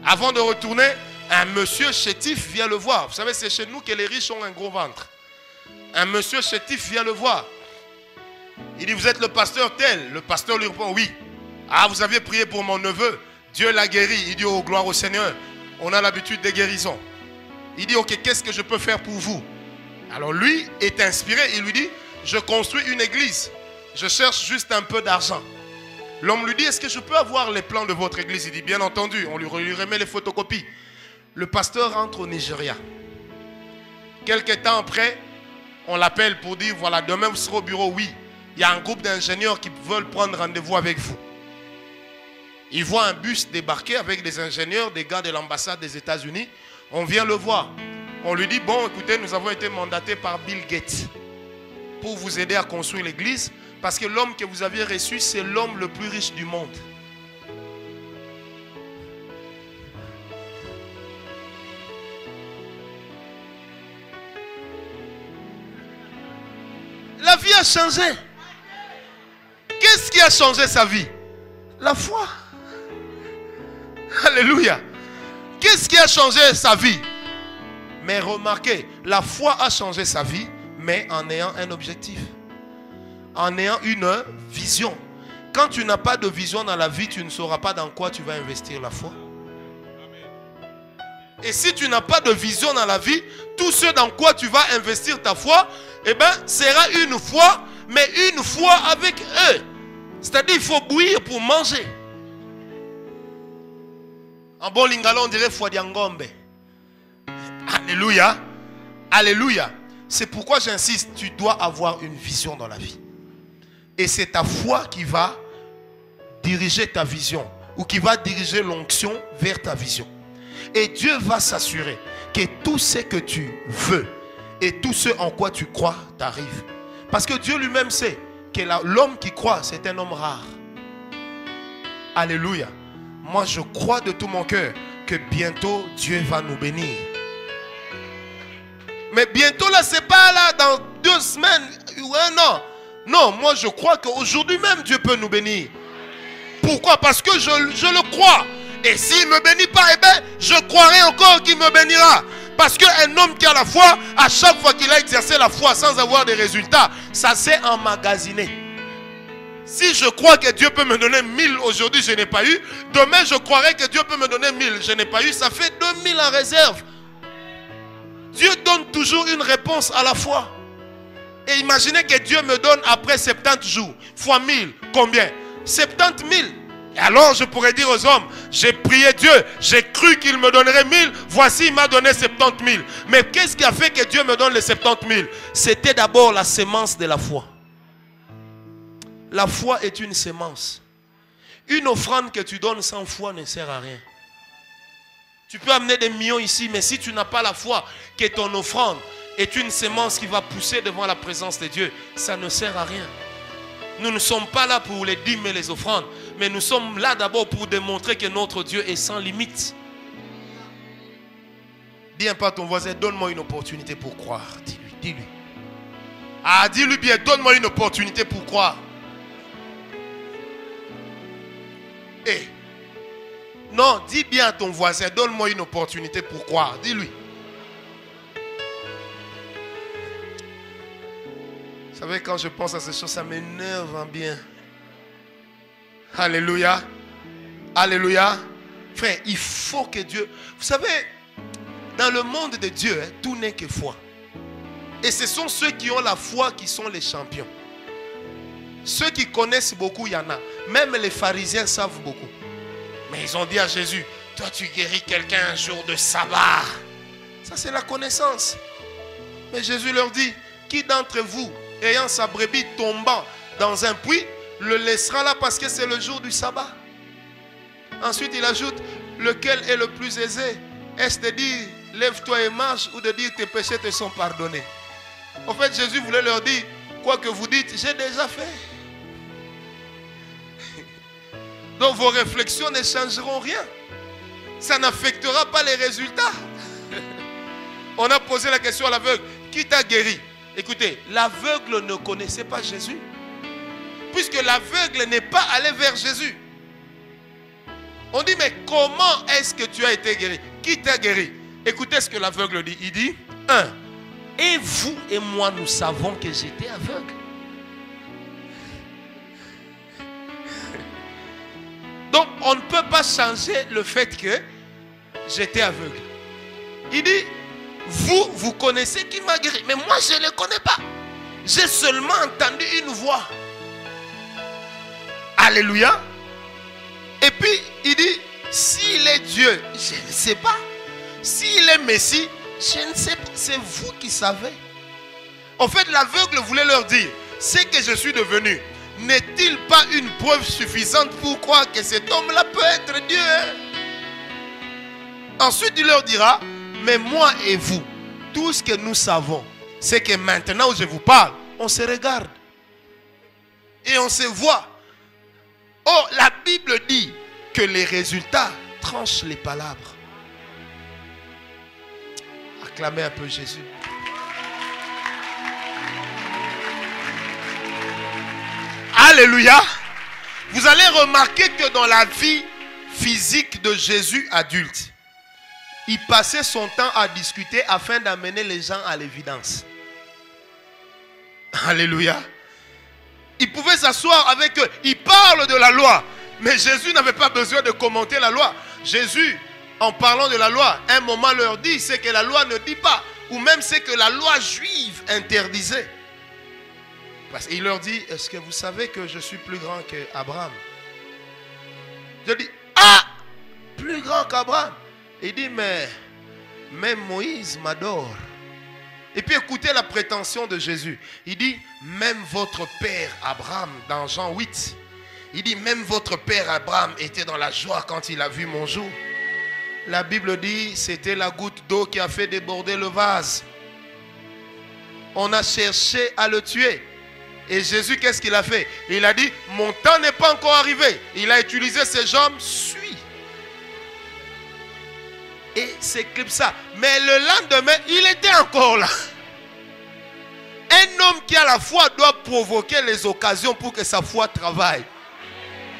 Avant de retourner, un monsieur chétif vient le voir. Vous savez, c'est chez nous que les riches ont un gros ventre. Un monsieur chétif vient le voir. Il dit, vous êtes le pasteur tel? Le pasteur lui répond, oui. Ah, vous aviez prié pour mon neveu. Dieu l'a guéri. Il dit, oh, gloire au Seigneur. On a l'habitude des guérisons. Il dit, ok, qu'est-ce que je peux faire pour vous? Alors lui est inspiré. Il lui dit, je construis une église. Je cherche juste un peu d'argent. L'homme lui dit, est-ce que je peux avoir les plans de votre église? Il dit, bien entendu. On lui remet les photocopies. Le pasteur rentre au Nigeria. Quelques temps après, on l'appelle pour dire, voilà, demain vous serez au bureau. Oui, il y a un groupe d'ingénieurs qui veulent prendre rendez-vous avec vous. Il voit un bus débarquer avec des ingénieurs, des gars de l'ambassade des États-Unis. On vient le voir. On lui dit, bon, écoutez, nous avons été mandatés par Bill Gates pour vous aider à construire l'église. Parce que l'homme que vous aviez reçu, c'est l'homme le plus riche du monde. La vie a changé. Qu'est-ce qui a changé sa vie? La foi. Alléluia. Qu'est-ce qui a changé sa vie? Mais remarquez, la foi a changé sa vie, mais en ayant un objectif. En ayant une vision. Quand tu n'as pas de vision dans la vie, tu ne sauras pas dans quoi tu vas investir la foi. Et si tu n'as pas de vision dans la vie, tout ce dans quoi tu vas investir ta foi, eh bien, sera une foi, mais une foi avec eux. C'est-à-dire, il faut bouillir pour manger. En bon lingala, on dirait foi d'Yangombe. Alléluia. Alléluia. C'est pourquoi j'insiste, tu dois avoir une vision dans la vie. Et c'est ta foi qui va diriger ta vision, ou qui va diriger l'onction vers ta vision. Et Dieu va s'assurer que tout ce que tu veux et tout ce en quoi tu crois t'arrive. Parce que Dieu lui-même sait que l'homme qui croit, c'est un homme rare. Alléluia. Moi, je crois de tout mon cœur que bientôt Dieu va nous bénir. Mais bientôt là, c'est pas là dans 2 semaines ou 1 an. Non, moi je crois qu'aujourd'hui même Dieu peut nous bénir. Pourquoi? Parce que je le crois. Et s'il ne me bénit pas, eh bien, je croirai encore qu'il me bénira. Parce qu'un homme qui a la foi, à chaque fois qu'il a exercé la foi sans avoir de résultats, ça s'est emmagasiné. Si je crois que Dieu peut me donner 1000 aujourd'hui, je n'ai pas eu. Demain, je croirai que Dieu peut me donner 1000, je n'ai pas eu. Ça fait 2000 en réserve. Dieu donne toujours une réponse à la foi. Et imaginez que Dieu me donne après 70 jours, fois 1000, combien? 70 000. Et alors je pourrais dire aux hommes, j'ai prié Dieu, j'ai cru qu'il me donnerait 1000, voici il m'a donné 70 000. Mais qu'est-ce qui a fait que Dieu me donne les 70 000? C'était d'abord la sémence de la foi. La foi est une sémence. Une offrande que tu donnes sans foi ne sert à rien. Tu peux amener des millions ici, mais si tu n'as pas la foi que ton offrande est une sémence qui va pousser devant la présence de Dieu, ça ne sert à rien. Nous ne sommes pas là pour les dîmes et les offrandes, mais nous sommes là d'abord pour démontrer que notre Dieu est sans limite. Dis un peu à ton voisin, donne-moi une opportunité pour croire. Dis-lui, dis-lui. Ah, dis-lui bien, donne-moi une opportunité pour croire. Eh, non, dis bien à ton voisin, donne-moi une opportunité pour croire. Dis-lui. Vous savez, quand je pense à ces choses, ça m'énerve bien. Alléluia. Alléluia. Frère, il faut que Dieu... Vous savez, dans le monde de Dieu, tout n'est que foi. Et ce sont ceux qui ont la foi qui sont les champions. Ceux qui connaissent beaucoup, il y en a. Même les pharisiens savent beaucoup. Mais ils ont dit à Jésus, toi tu guéris quelqu'un un jour de sabbat. Ça c'est la connaissance. Mais Jésus leur dit, qui d'entre vous, ayant sa brebis tombant dans un puits, le laissera là parce que c'est le jour du sabbat? Ensuite il ajoute, lequel est le plus aisé? Est-ce de dire, lève-toi et marche, ou de dire, tes péchés te sont pardonnés? En fait Jésus voulait leur dire, quoi que vous dites, j'ai déjà fait. Donc vos réflexions ne changeront rien. Ça n'affectera pas les résultats. On a posé la question à l'aveugle, qui t'a guéri? Écoutez, l'aveugle ne connaissait pas Jésus. Puisque l'aveugle n'est pas allé vers Jésus. On dit, mais comment est-ce que tu as été guéri? Qui t'a guéri? Écoutez ce que l'aveugle dit. Il dit, 1. Et vous et moi, nous savons que j'étais aveugle. Donc, on ne peut pas changer le fait que j'étais aveugle. Il dit, vous connaissez qui m'a guéri. Mais moi, je ne le connais pas. J'ai seulement entendu une voix. Alléluia. Et puis, il dit, s'il est Dieu, je ne sais pas. S'il est Messie, je ne sais pas. C'est vous qui savez. En fait, l'aveugle voulait leur dire, c'est que je suis devenu. N'est-il pas une preuve suffisante pour croire que cet homme-là peut être Dieu? Ensuite, il leur dira, mais moi et vous, tout ce que nous savons, c'est que maintenant où je vous parle, on se regarde. Et on se voit. Oh, la Bible dit que les résultats tranchent les palabres. Acclamez un peu Jésus. Alléluia. Vous allez remarquer que dans la vie physique de Jésus adulte, il passait son temps à discuter afin d'amener les gens à l'évidence. Alléluia. Il pouvait s'asseoir avec eux. Il parle de la loi. Mais Jésus n'avait pas besoin de commenter la loi. Jésus, en parlant de la loi, un moment leur dit ce que la loi ne dit pas. Ou même ce que la loi juive interdisait. Parce qu'il leur dit, est-ce que vous savez que je suis plus grand qu'Abraham? Je dis, ah, plus grand qu'Abraham. Il dit, mais même Moïse m'adore. Et puis écoutez la prétention de Jésus. Il dit, même votre père Abraham, dans Jean 8, il dit, même votre père Abraham était dans la joie quand il a vu mon jour. La Bible dit, c'était la goutte d'eau qui a fait déborder le vase. On a cherché à le tuer. Et Jésus, qu'est-ce qu'il a fait? Il a dit, mon temps n'est pas encore arrivé. Il a utilisé ses jambes, suis. Et c'est comme ça. Mais le lendemain, il était encore là. Un homme qui a la foi doit provoquer les occasions pour que sa foi travaille.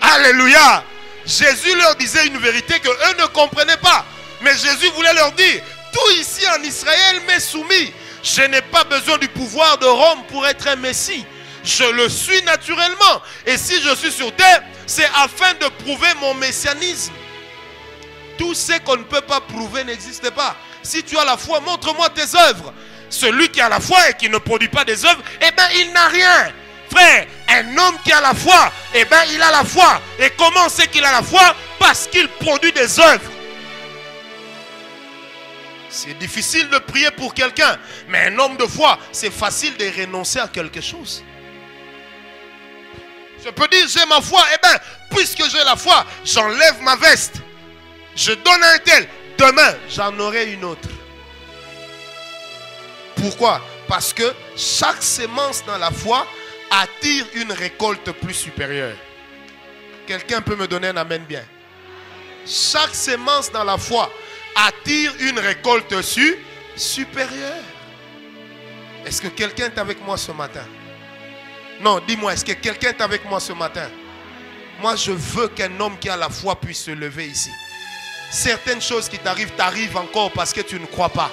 Alléluia. Jésus leur disait une vérité que eux ne comprenaient pas. Mais Jésus voulait leur dire, tout ici en Israël m'est soumis. Je n'ai pas besoin du pouvoir de Rome pour être un Messie. Je le suis naturellement. Et si je suis sur terre, c'est afin de prouver mon messianisme. Tout ce qu'on ne peut pas prouver n'existe pas. Si tu as la foi, montre-moi tes œuvres. Celui qui a la foi et qui ne produit pas des œuvres, eh bien il n'a rien. Frère, un homme qui a la foi, eh bien il a la foi. Et comment c'est qu'il a la foi? Parce qu'il produit des œuvres. C'est difficile de prier pour quelqu'un, mais un homme de foi, c'est facile de renoncer à quelque chose. Je peux dire, j'ai ma foi, eh bien, puisque j'ai la foi, j'enlève ma veste. Je donne à un tel. Demain, j'en aurai une autre. Pourquoi? Parce que chaque sémence dans la foi attire une récolte plus supérieure. Quelqu'un peut me donner un amen bien? Chaque sémence dans la foi attire une récolte supérieure. Est-ce que quelqu'un est avec moi ce matin? Non, dis-moi, est-ce que quelqu'un est avec moi ce matin? Moi, je veux qu'un homme qui a la foi puisse se lever ici. Certaines choses qui t'arrivent encore parce que tu ne crois pas.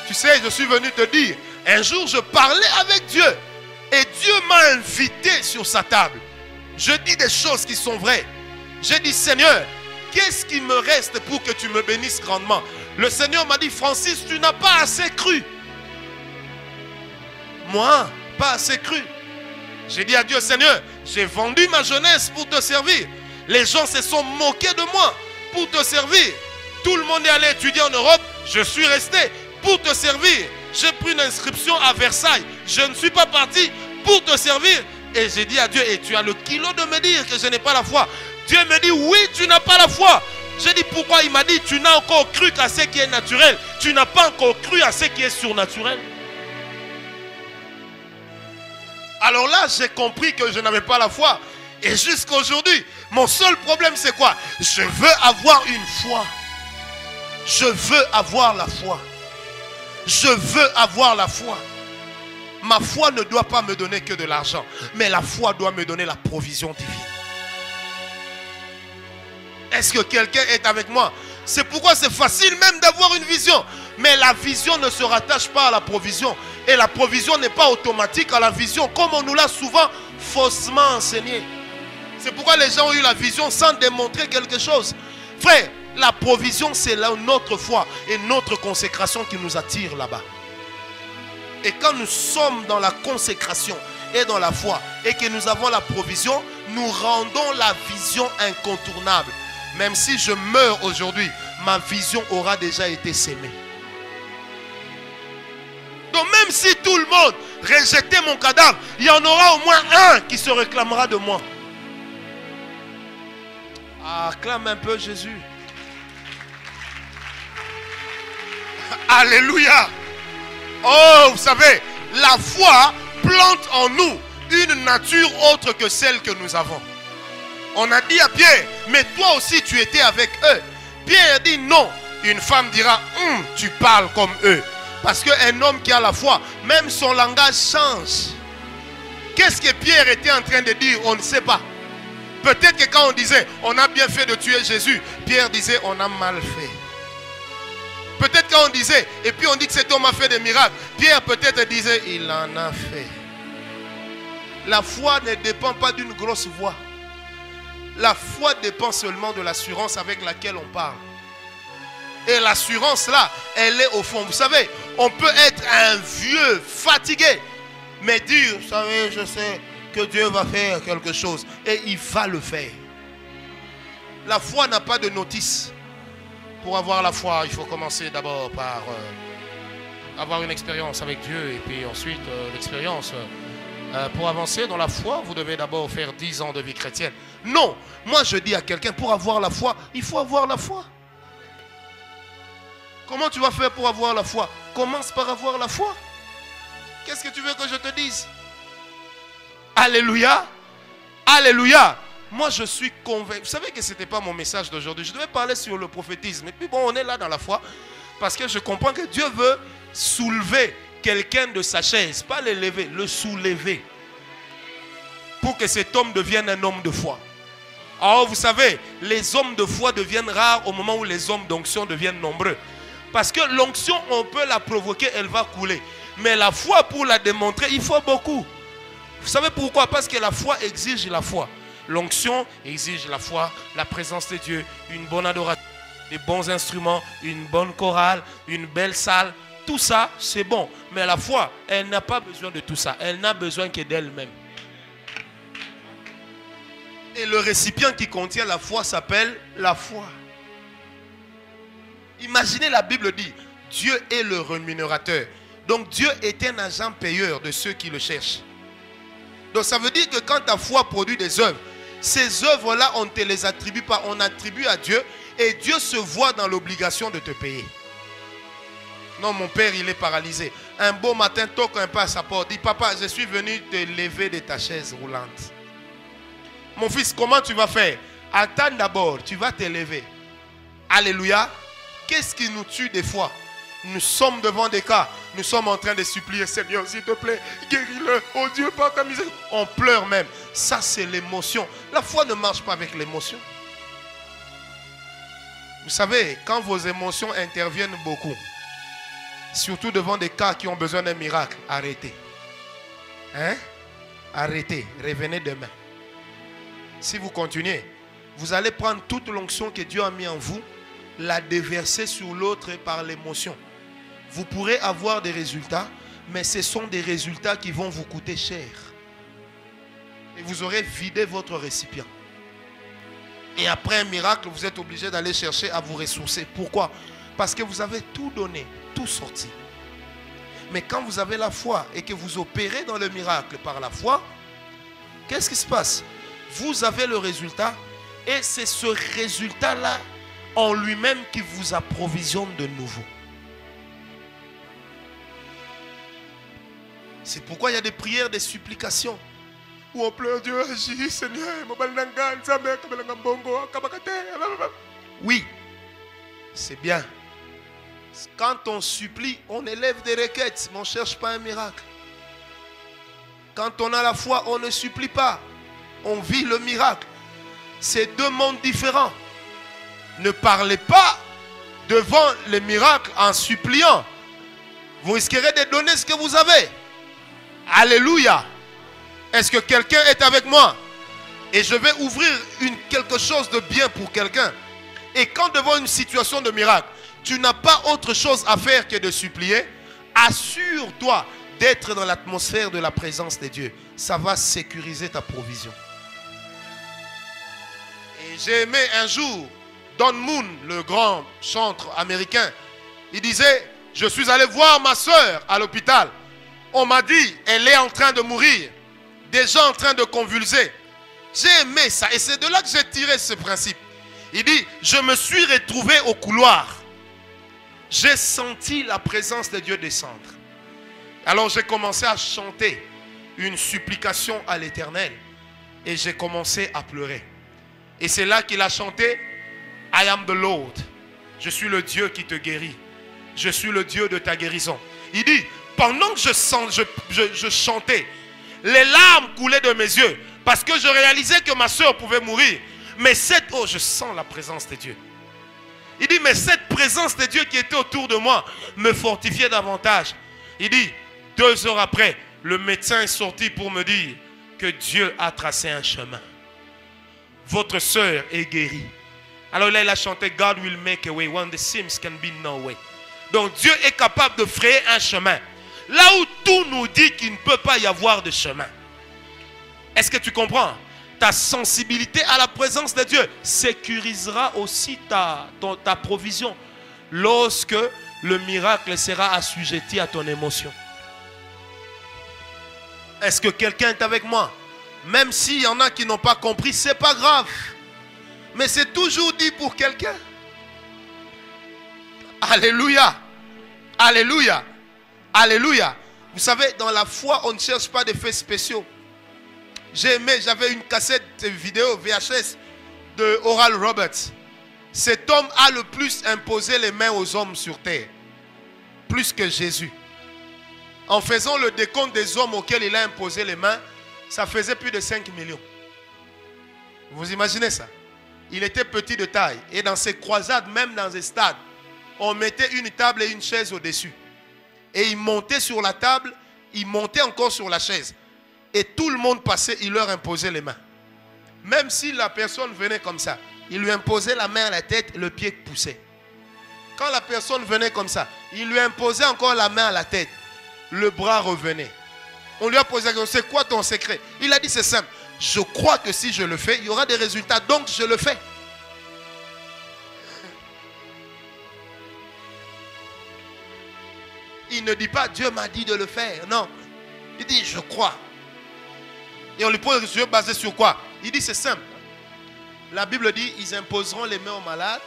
Tu sais, je suis venu te dire, un jour je parlais avec Dieu et Dieu m'a invité sur sa table. Je dis des choses qui sont vraies. J'ai dit, Seigneur, qu'est-ce qui me reste pour que tu me bénisses grandement? Le Seigneur m'a dit, Francis, tu n'as pas assez cru. Moi, pas assez cru. J'ai dit à Dieu, Seigneur, j'ai vendu ma jeunesse pour te servir. Les gens se sont moqués de moi pour te servir. Tout le monde est allé étudier en Europe. Je suis resté pour te servir. J'ai pris une inscription à Versailles. Je ne suis pas parti pour te servir. Et j'ai dit à Dieu, et tu as le kilo de me dire que je n'ai pas la foi. Dieu me dit, oui, tu n'as pas la foi. J'ai dit, pourquoi? Il m'a dit, tu n'as encore cru qu'à ce qui est naturel. Tu n'as pas encore cru à ce qui est surnaturel. Alors là, j'ai compris que je n'avais pas la foi. Et jusqu'à aujourd'hui, mon seul problème, c'est quoi? Je veux avoir une foi. Je veux avoir la foi. Je veux avoir la foi. Ma foi ne doit pas me donner que de l'argent, mais la foi doit me donner la provision divine. Est-ce que quelqu'un est avec moi? C'est pourquoi c'est facile même d'avoir une vision. Mais la vision ne se rattache pas à la provision. Et la provision n'est pas automatique à la vision, comme on nous l'a souvent faussement enseigné. C'est pourquoi les gens ont eu la vision sans démontrer quelque chose. Frère, la provision, c'est là notre foi et notre consécration qui nous attire là-bas. Et quand nous sommes dans la consécration et dans la foi et que nous avons la provision, nous rendons la vision incontournable. Même si je meurs aujourd'hui, ma vision aura déjà été sémée. Donc même si tout le monde rejetait mon cadavre, il y en aura au moins un qui se réclamera de moi. Acclame un peu Jésus. Alléluia. Oh, vous savez, la foi plante en nous une nature autre que celle que nous avons. On a dit à Pierre, mais toi aussi tu étais avec eux. Pierre dit non. Une femme dira, tu parles comme eux. Parce qu'un homme qui a la foi, même son langage change. Qu'est-ce que Pierre était en train de dire? On ne sait pas. Peut-être que quand on disait, on a bien fait de tuer Jésus, Pierre disait, on a mal fait. Peut-être quand on disait, et puis on dit que cet homme a fait des miracles, Pierre peut-être disait, il en a fait. La foi ne dépend pas d'une grosse voix. La foi dépend seulement de l'assurance avec laquelle on parle. Et l'assurance là, elle est au fond. Vous savez, on peut être un vieux fatigué, mais dire, vous savez, je sais que Dieu va faire quelque chose. Et il va le faire. La foi n'a pas de notice. Pour avoir la foi, il faut commencer d'abord par avoir une expérience avec Dieu. Et puis ensuite, l'expérience. Pour avancer dans la foi, vous devez d'abord faire 10 ans de vie chrétienne. Non, moi je dis à quelqu'un, pour avoir la foi, il faut avoir la foi. Comment tu vas faire pour avoir la foi? Commence par avoir la foi. Qu'est-ce que tu veux que je te dise? Alléluia. Alléluia. Moi je suis convaincu. Vous savez que ce n'était pas mon message d'aujourd'hui. Je devais parler sur le prophétisme. Et puis bon, on est là dans la foi. Parce que je comprends que Dieu veut soulever quelqu'un de sa chaise. Pas l'élever, le soulever. Pour que cet homme devienne un homme de foi. Alors vous savez, les hommes de foi deviennent rares au moment où les hommes d'onction deviennent nombreux. Parce que l'onction, on peut la provoquer, elle va couler. Mais la foi, pour la démontrer, il faut beaucoup. Vous savez pourquoi? Parce que la foi exige la foi. L'onction exige la foi, la présence de Dieu, une bonne adoration, des bons instruments, une bonne chorale, une belle salle. Tout ça, c'est bon. Mais la foi, elle n'a pas besoin de tout ça. Elle n'a besoin que d'elle-même. Et le récipient qui contient la foi s'appelle la foi. Imaginez, la Bible dit, Dieu est le rémunérateur. Donc Dieu est un agent payeur de ceux qui le cherchent. Donc ça veut dire que quand ta foi produit des œuvres, ces œuvres-là, on ne te les attribue pas, on attribue à Dieu. Et Dieu se voit dans l'obligation de te payer. Non, mon père, il est paralysé. Un beau matin, toque un peu à sa porte. Dit, papa, je suis venu te lever de ta chaise roulante. Mon fils, comment tu vas faire? Attends d'abord, tu vas te lever. Alléluia. Qu'est-ce qui nous tue des fois? Nous sommes devant des cas. Nous sommes en train de supplier, Seigneur, s'il te plaît, guéris-le. Oh Dieu, par ta misère. On pleure même. Ça, c'est l'émotion. La foi ne marche pas avec l'émotion. Vous savez, quand vos émotions interviennent beaucoup, surtout devant des cas qui ont besoin d'un miracle, arrêtez. Hein? Arrêtez. Revenez demain. Si vous continuez, vous allez prendre toute l'onction que Dieu a mis en vous, la déverser sur l'autre par l'émotion. Vous pourrez avoir des résultats, mais ce sont des résultats qui vont vous coûter cher. Et vous aurez vidé votre récipient. Et après un miracle, vous êtes obligé d'aller chercher à vous ressourcer. Pourquoi? Parce que vous avez tout donné, tout sorti. Mais quand vous avez la foi et que vous opérez dans le miracle par la foi, qu'est-ce qui se passe? Vous avez le résultat et c'est ce résultat-là en lui-même qui vous approvisionne de nouveau. C'est pourquoi il y a des prières, des supplications. Où on pleure, Dieu agit, Seigneur. Oui, c'est bien. Quand on supplie, on élève des requêtes, mais on ne cherche pas un miracle. Quand on a la foi, on ne supplie pas. On vit le miracle. C'est deux mondes différents. Ne parlez pas devant les miracles en suppliant, vous risquerez de donner ce que vous avez. Alléluia. Est-ce que quelqu'un est avec moi? Et je vais ouvrir quelque chose de bien pour quelqu'un. Et quand devant une situation de miracle, tu n'as pas autre chose à faire que de supplier, assure-toi d'être dans l'atmosphère de la présence de Dieu. Ça va sécuriser ta provision. Et j'ai aimé un jour Don Moon, le grand chanteur américain. Il disait, je suis allé voir ma soeur à l'hôpital. On m'a dit, elle est en train de mourir. Des gens en train de convulser. J'ai aimé ça et c'est de là que j'ai tiré ce principe. Il dit, je me suis retrouvé au couloir. J'ai senti la présence de Dieu descendre. Alors j'ai commencé à chanter une supplication à l'Éternel. Et j'ai commencé à pleurer. Et c'est là qu'il a chanté, I am the Lord. Je suis le Dieu qui te guérit. Je suis le Dieu de ta guérison. Il dit, pendant que je chantais, les larmes coulaient de mes yeux. Parce que je réalisais que ma soeur pouvait mourir. Mais je sens la présence de Dieu. Il dit, mais cette présence de Dieu qui était autour de moi me fortifiait davantage. Il dit, 2 heures après, le médecin est sorti pour me dire que Dieu a tracé un chemin. Votre soeur est guérie. Alors là, il a chanté, God will make a way when there seems can be no way. Donc Dieu est capable de frayer un chemin. Là où tout nous dit qu'il ne peut pas y avoir de chemin. Est-ce que tu comprends? Ta sensibilité à la présence de Dieu sécurisera aussi ta provision lorsque le miracle sera assujetti à ton émotion. Est-ce que quelqu'un est avec moi? Même s'il y en a qui n'ont pas compris, ce n'est pas grave. Mais c'est toujours dit pour quelqu'un. Alléluia. Alléluia. Alléluia. Vous savez, dans la foi, on ne cherche pas d'effets spéciaux. J'ai aimé, j'avais une cassette vidéo VHS de Oral Roberts. Cet homme a le plus imposé les mains aux hommes sur terre. Plus que Jésus. En faisant le décompte des hommes auxquels il a imposé les mains, ça faisait plus de 5 millions. Vous imaginez ça? Il était petit de taille. Et dans ses croisades, même dans les stades, on mettait une table et une chaise au-dessus. Et il montait sur la table, il montait encore sur la chaise. Et tout le monde passait, il leur imposait les mains. Même si la personne venait comme ça, il lui imposait la main à la tête, le pied poussait. Quand la personne venait comme ça, il lui imposait encore la main à la tête, le bras revenait. On lui a posé la question, c'est quoi ton secret? Il a dit, c'est simple. Je crois que si je le fais, il y aura des résultats, donc je le fais. Il ne dit pas, Dieu m'a dit de le faire. Non. Il dit, je crois. Et on lui pose la question, basé sur quoi? Il dit, c'est simple. La Bible dit, ils imposeront les mains aux malades,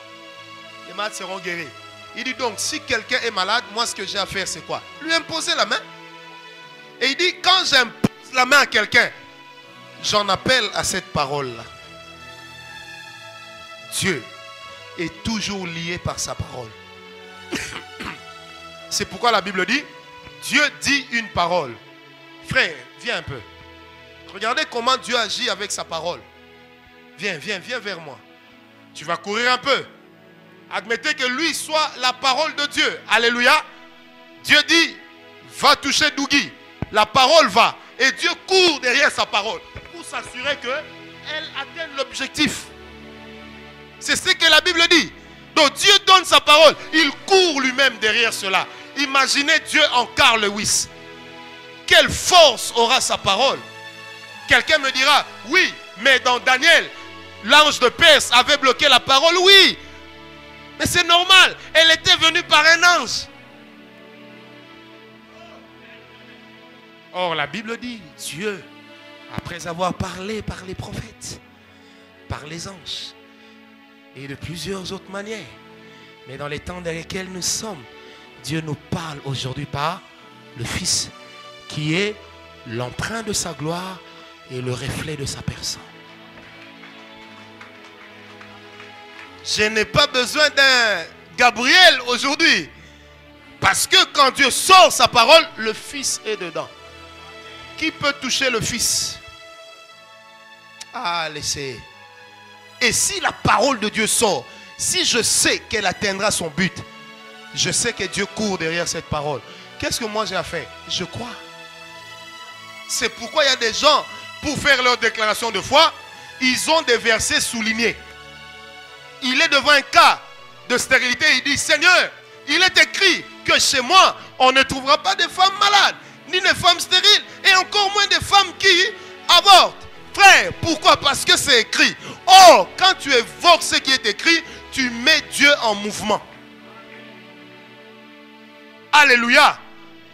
les malades seront guéris. Il dit donc, si quelqu'un est malade, moi ce que j'ai à faire, c'est quoi? Lui imposer la main. Et il dit, quand j'impose la main à quelqu'un, j'en appelle à cette parole-là. Dieu est toujours lié par sa parole. C'est pourquoi la Bible dit, Dieu dit une parole. Frère, viens un peu. Regardez comment Dieu agit avec sa parole. Viens vers moi. Tu vas courir un peu. Admettez que lui soit la parole de Dieu. Alléluia. Dieu dit, va toucher Dougui. La parole va. Et Dieu court derrière sa parole pour s'assurer qu'elle atteigne l'objectif. C'est ce que la Bible dit. Donc Dieu donne sa parole. Il court lui-même derrière cela. Imaginez Dieu en Carl Lewis. Quelle force aura sa parole? Quelqu'un me dira, oui, mais dans Daniel, l'ange de Perse avait bloqué la parole. Oui, mais c'est normal. Elle était venue par un ange. Or, la Bible dit, Dieu, après avoir parlé par les prophètes, par les anges, et de plusieurs autres manières, mais dans les temps dans lesquels nous sommes, Dieu nous parle aujourd'hui par le Fils, qui est l'empreinte de sa gloire et le reflet de sa personne. Je n'ai pas besoin d'un Gabriel aujourd'hui. Parce que quand Dieu sort sa parole, le Fils est dedans. Qui peut toucher le Fils? Ah, laissez. Et si la parole de Dieu sort, Si je sais qu'elle atteindra son but, je sais que Dieu court derrière cette parole. Qu'est-ce que moi j'ai à faire? Je crois. C'est pourquoi il y a des gens, pour faire leur déclaration de foi, ils ont des versets soulignés. Il est devant un cas de stérilité, il dit, Seigneur, il est écrit que chez moi, on ne trouvera pas de femmes malades, ni de femmes stériles, et encore moins de femmes qui avortent. Frère, pourquoi? Parce que c'est écrit. Or, quand tu évoques ce qui est écrit, tu mets Dieu en mouvement. Alléluia.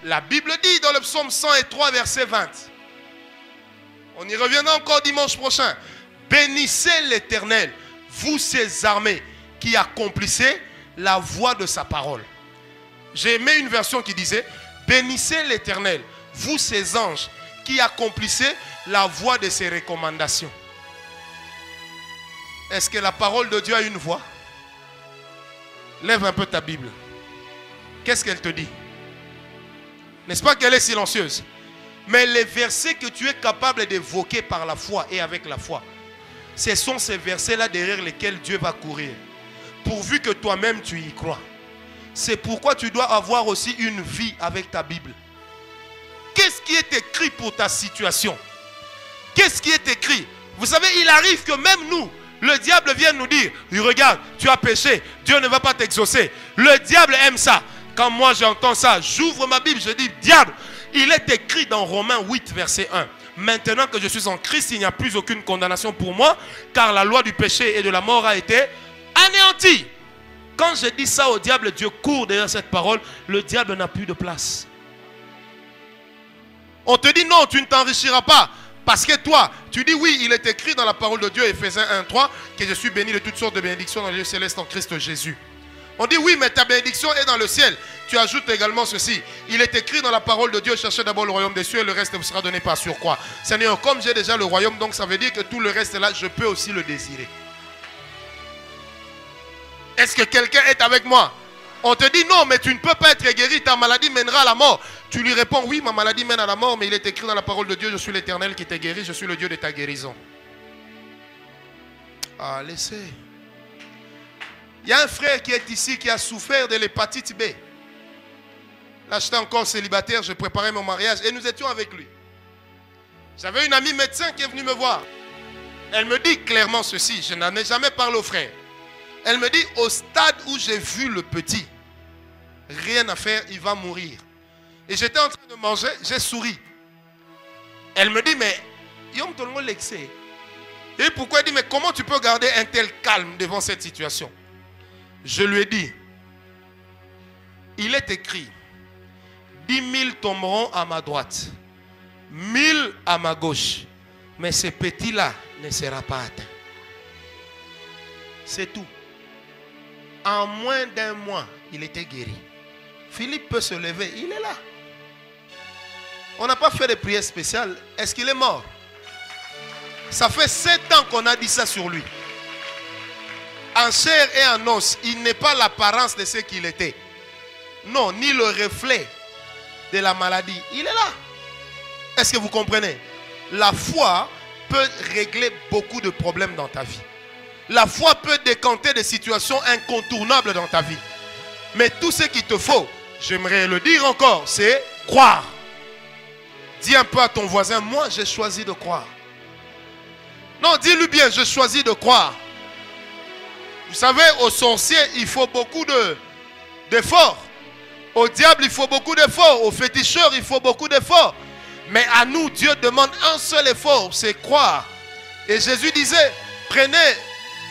La Bible dit dans le psaume 103, verset 20. On y reviendra encore dimanche prochain. Bénissez l'Éternel, vous ses armées, qui accomplissez la voix de sa parole. J'ai aimé une version qui disait, bénissez l'Éternel, vous ses anges, qui accomplissez la voix de ses recommandations. Est-ce que la parole de Dieu a une voix? Lève un peu ta Bible. Qu'est-ce qu'elle te dit? N'est-ce pas qu'elle est silencieuse? Mais les versets que tu es capable d'évoquer par la foi et avec la foi, ce sont ces versets-là derrière lesquels Dieu va courir. Pourvu que toi-même tu y crois. C'est pourquoi tu dois avoir aussi une vie avec ta Bible. Qu'est-ce qui est écrit pour ta situation? Qu'est-ce qui est écrit? Vous savez, il arrive que même nous, le diable vient nous dire, regarde, tu as péché, Dieu ne va pas t'exaucer. Le diable aime ça. Quand moi j'entends ça, j'ouvre ma Bible, je dis, diable, il est écrit dans Romains 8, verset 1. Maintenant que je suis en Christ, il n'y a plus aucune condamnation pour moi, car la loi du péché et de la mort a été anéantie. Quand je dis ça au diable, Dieu court derrière cette parole, le diable n'a plus de place. On te dit non, tu ne t'enrichiras pas. Parce que toi, tu dis oui, il est écrit dans la parole de Dieu, Éphésiens 1, 3, que je suis béni de toutes sortes de bénédictions dans le lieu céleste en Christ Jésus. On dit oui, mais ta bénédiction est dans le ciel. Tu ajoutes également ceci. Il est écrit dans la parole de Dieu, cherchez d'abord le royaume des cieux et le reste vous sera donné par surcroît. Seigneur, comme j'ai déjà le royaume, donc ça veut dire que tout le reste là, je peux aussi le désirer. Est-ce que quelqu'un est avec moi? On te dit non, mais tu ne peux pas être guéri, ta maladie mènera à la mort. Tu lui réponds oui, ma maladie mène à la mort, mais il est écrit dans la parole de Dieu, je suis l'Éternel qui t'a guéri, je suis le Dieu de ta guérison. Ah, laissez. Il y a un frère qui est ici qui a souffert de l'hépatite B. Là, j'étais encore célibataire, je préparais mon mariage et nous étions avec lui. J'avais une amie médecin qui est venue me voir. Elle me dit clairement ceci, je n'en ai jamais parlé au frère. Elle me dit, au stade où j'ai vu le petit, rien à faire, il va mourir. Et j'étais en train de manger, j'ai souri. Elle me dit, mais, et pourquoi? Elle dit, mais comment tu peux garder un tel calme devant cette situation? Je lui ai dit, il est écrit, 10 000 tomberont à ma droite, 1000 à ma gauche, mais ce petit-là ne sera pas atteint. C'est tout. En moins d'un mois, il était guéri. Philippe peut se lever, il est là. On n'a pas fait de prière spéciale. Est-ce qu'il est mort? Ça fait 7 ans qu'on a dit ça sur lui. En chair et en os, il n'est pas l'apparence de ce qu'il était. Non, ni le reflet de la maladie. Il est là. Est-ce que vous comprenez? La foi peut régler beaucoup de problèmes dans ta vie. La foi peut décanter des situations incontournables dans ta vie. Mais tout ce qu'il te faut, j'aimerais le dire encore, c'est croire. Dis un peu à ton voisin, moi j'ai choisi de croire. Non, dis-lui bien, je choisis de croire. Vous savez, aux sorciers, il faut beaucoup d'efforts. Au diable, il faut beaucoup d'efforts. Aux féticheurs, il faut beaucoup d'efforts. Mais à nous, Dieu demande un seul effort, c'est croire. Et Jésus disait, prenez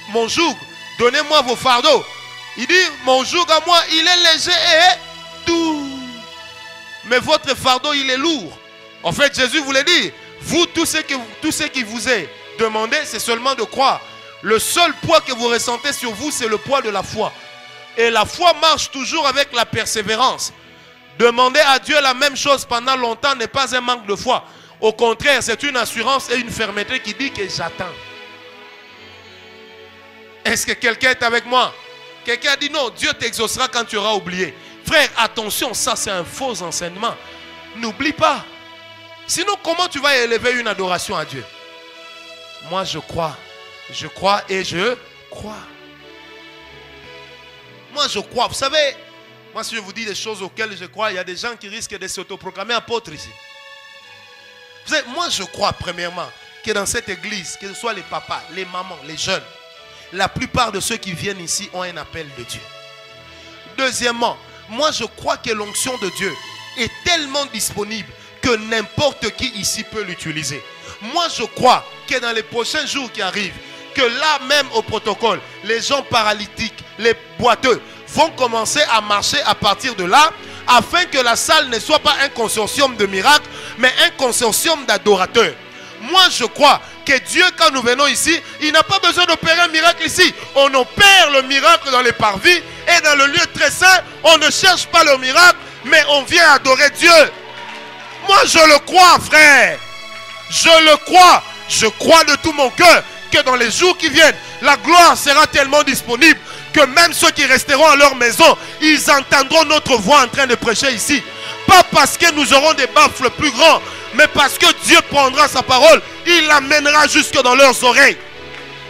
mon joug, donnez-moi vos fardeaux. Il dit, mon joug à moi, il est léger et doux. Mais votre fardeau, il est lourd. En fait, Jésus voulait dire, vous, tout ce qui vous est demandé, c'est seulement de croire. Le seul poids que vous ressentez sur vous, c'est le poids de la foi. Et la foi marche toujours avec la persévérance. Demander à Dieu la même chose pendant longtemps n'est pas un manque de foi. Au contraire, c'est une assurance et une fermeté qui dit que j'attends. Est-ce que quelqu'un est avec moi? Quelqu'un a dit non, Dieu t'exaucera quand tu auras oublié. Frère, attention, ça c'est un faux enseignement. N'oublie pas. Sinon, comment tu vas élever une adoration à Dieu? Moi, je crois et je crois. Moi, je crois. Vous savez, moi, si je vous dis des choses auxquelles je crois, il y a des gens qui risquent de s'autoproclamer apôtres ici. Vous savez, moi, je crois, premièrement, que dans cette église, que ce soit les papas, les mamans, les jeunes, la plupart de ceux qui viennent ici ont un appel de Dieu. Deuxièmement, moi, je crois que l'onction de Dieu est tellement disponible que n'importe qui ici peut l'utiliser. Moi, je crois que dans les prochains jours qui arrivent, que là même au protocole, les gens paralytiques, les boiteux vont commencer à marcher à partir de là, afin que la salle ne soit pas un consortium de miracles, mais un consortium d'adorateurs. Moi, je crois que Dieu, quand nous venons ici, il n'a pas besoin d'opérer un miracle ici. On opère le miracle dans les parvis et dans le lieu très saint, on ne cherche pas le miracle, mais on vient adorer Dieu. Moi, je le crois, frère. Je le crois. Je crois de tout mon cœur que dans les jours qui viennent, la gloire sera tellement disponible que même ceux qui resteront à leur maison, ils entendront notre voix en train de prêcher ici. Pas parce que nous aurons des baffles plus grands, mais parce que Dieu prendra sa parole, il l'amènera jusque dans leurs oreilles.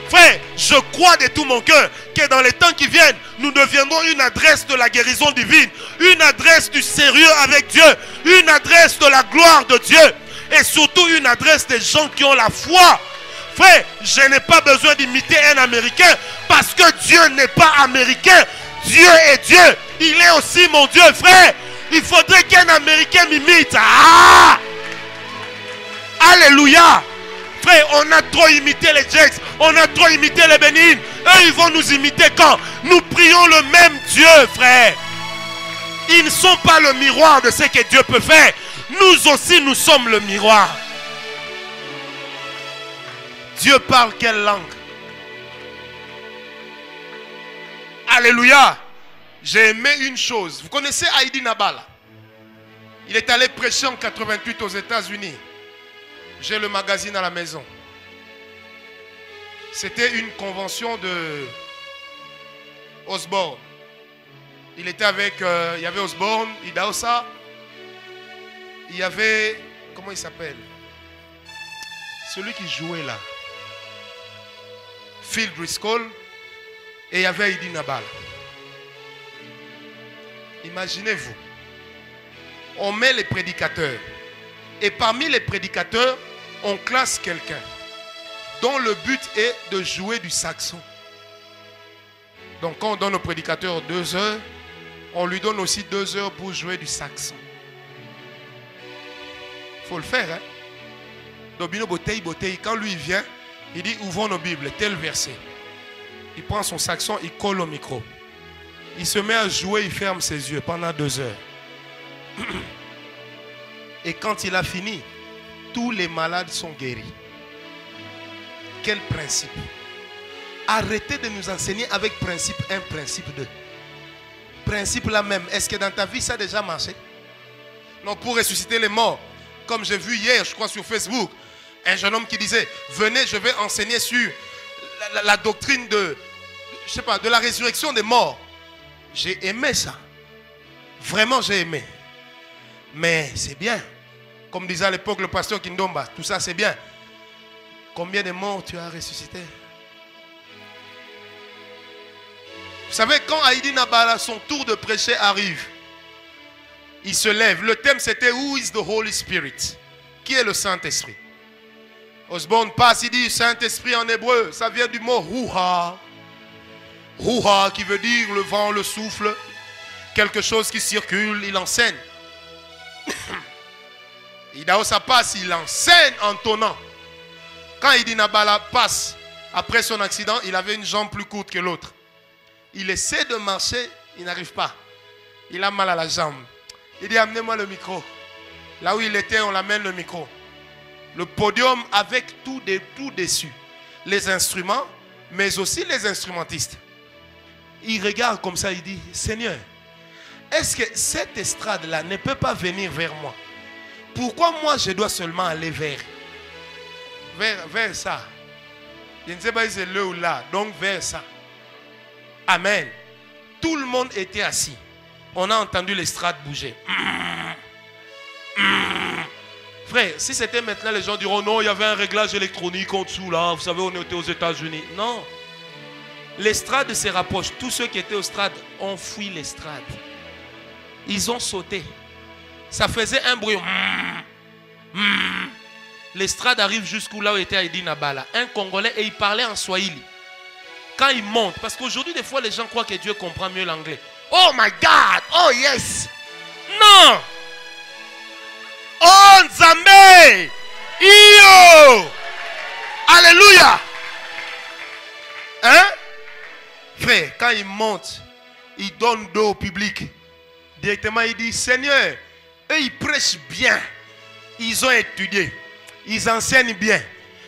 Frère, je crois de tout mon cœur que dans les temps qui viennent, nous deviendrons une adresse de la guérison divine, une adresse du sérieux avec Dieu, une adresse de la gloire de Dieu, et surtout une adresse des gens qui ont la foi. Frère, je n'ai pas besoin d'imiter un Américain, parce que Dieu n'est pas américain. Dieu est Dieu. Il est aussi mon Dieu, frère. Il faudrait qu'un Américain m'imite. Ah! Alléluia. Frère, on a trop imité les Jakes, on a trop imité les Bénines. Eux, ils vont nous imiter quand nous prions le même Dieu, frère. Ils ne sont pas le miroir de ce que Dieu peut faire. Nous aussi, nous sommes le miroir. Dieu parle quelle langue? Alléluia. J'ai aimé une chose. Vous connaissez Heidi Nabala? Il est allé prêcher en 88 aux États-Unis. J'ai le magazine à la maison. C'était une convention de Osborne. Il était avec, il y avait Osborne, Idaosa. Il y avait, comment il s'appelle? Celui qui jouait là. Phil Driscoll. Et il y avait Heidi Nabala. Imaginez-vous. On met les prédicateurs. Et parmi les prédicateurs, on classe quelqu'un dont le but est de jouer du saxon. Donc quand on donne au prédicateur 2 heures, on lui donne aussi 2 heures pour jouer du saxon. Il faut le faire, hein. Dobino botei, quand lui il vient, il dit ouvrons nos Bibles, tel verset. Il prend son saxon, il colle au micro. Il se met à jouer, il ferme ses yeux pendant 2 heures. Et quand il a fini, tous les malades sont guéris. Quel principe? Arrêtez de nous enseigner avec principe 1, principe 2. Principe là même. Est-ce que dans ta vie ça a déjà marché? Non, pour ressusciter les morts. Comme j'ai vu hier, je crois sur Facebook, un jeune homme qui disait, venez, je vais enseigner sur la doctrine de, je sais pas, de la résurrection des morts. J'ai aimé ça. Vraiment, j'ai aimé. Mais c'est bien. Comme disait à l'époque le pasteur Kindomba, tout ça c'est bien. Combien de morts tu as ressuscité? Vous savez, quand Heidi Nabala, son tour de prêcher arrive, il se lève. Le thème c'était Who is the Holy Spirit? Qui est le Saint-Esprit? Osborne passe, il dit Saint-Esprit en hébreu, ça vient du mot Ruha. Ruha qui veut dire le vent, le souffle, quelque chose qui circule, il enseigne. Idaosa passe, il enseigne en tonnant. Quand Heidi Nabala passe, après son accident, il avait une jambe plus courte que l'autre. Il essaie de marcher, il n'arrive pas. Il a mal à la jambe. Il dit, amenez-moi le micro. Là où il était, on l'amène le micro. Le podium avec tout dessus. Les instruments, mais aussi les instrumentistes. Il regarde comme ça, il dit, Seigneur, est-ce que cette estrade-là ne peut pas venir vers moi? Pourquoi moi je dois seulement aller vers ça? Je ne sais pas si c'est là ou là. Donc vers ça. Amen. Tout le monde était assis. On a entendu l'estrade bouger. Frère, si c'était maintenant, les gens diront non, il y avait un réglage électronique en dessous là. Vous savez, on était aux États-Unis. Non. L'estrade se rapproche. Tous ceux qui étaient au stade ont fui l'estrade. Ils ont sauté. Ça faisait un bruit. L'estrade arrive jusqu'où là où était Heidi Nabala. Un Congolais et il parlait en Swahili. Quand il monte, parce qu'aujourd'hui des fois les gens croient que Dieu comprend mieux l'anglais. Oh my God, oh yes. Non. Oh Nzambe. Iyo. Alléluia. Hein? Frère, quand il monte, il donne dos au public. Directement, il dit, Seigneur, eux, ils prêchent bien. Ils ont étudié. Ils enseignent bien.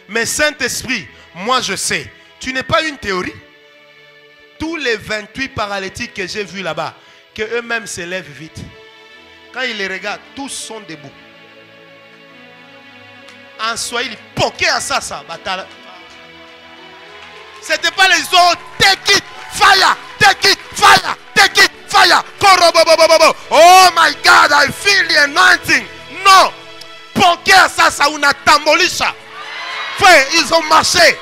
Mais Saint-Esprit, moi je sais, tu n'es pas une théorie. Tous les 28 paralytiques que j'ai vus là-bas, que eux-mêmes se lèvent vite. Quand ils les regardent, tous sont debout. En Swahili, poké à ça, batala. C'était pas les autres. Take it, fire, take it, fire, take it, fire. Oh my God, I feel the anointing. Non. Poké à ça, una tambolisha. Frère, ils ont marché.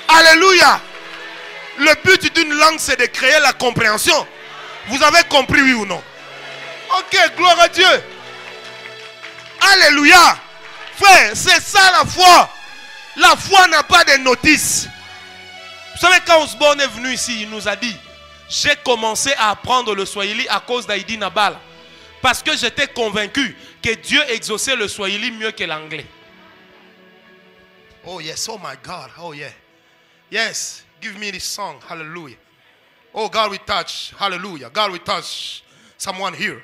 Alléluia. Le but d'une langue, c'est de créer la compréhension. Vous avez compris, oui ou non? Ok, gloire à Dieu. Alléluia. Frère, c'est ça la foi. La foi n'a pas de notice. Vous savez, quand Osborne est venu ici, il nous a dit, j'ai commencé à apprendre le Swahili à cause d'Heidi Nabala. Parce que j'étais convaincu que Dieu exauçait le Swahili mieux que l'anglais. Oh yes, oh my God, oh yeah. Yes, give me this song, hallelujah. Oh God we touch, hallelujah. God we touch someone here.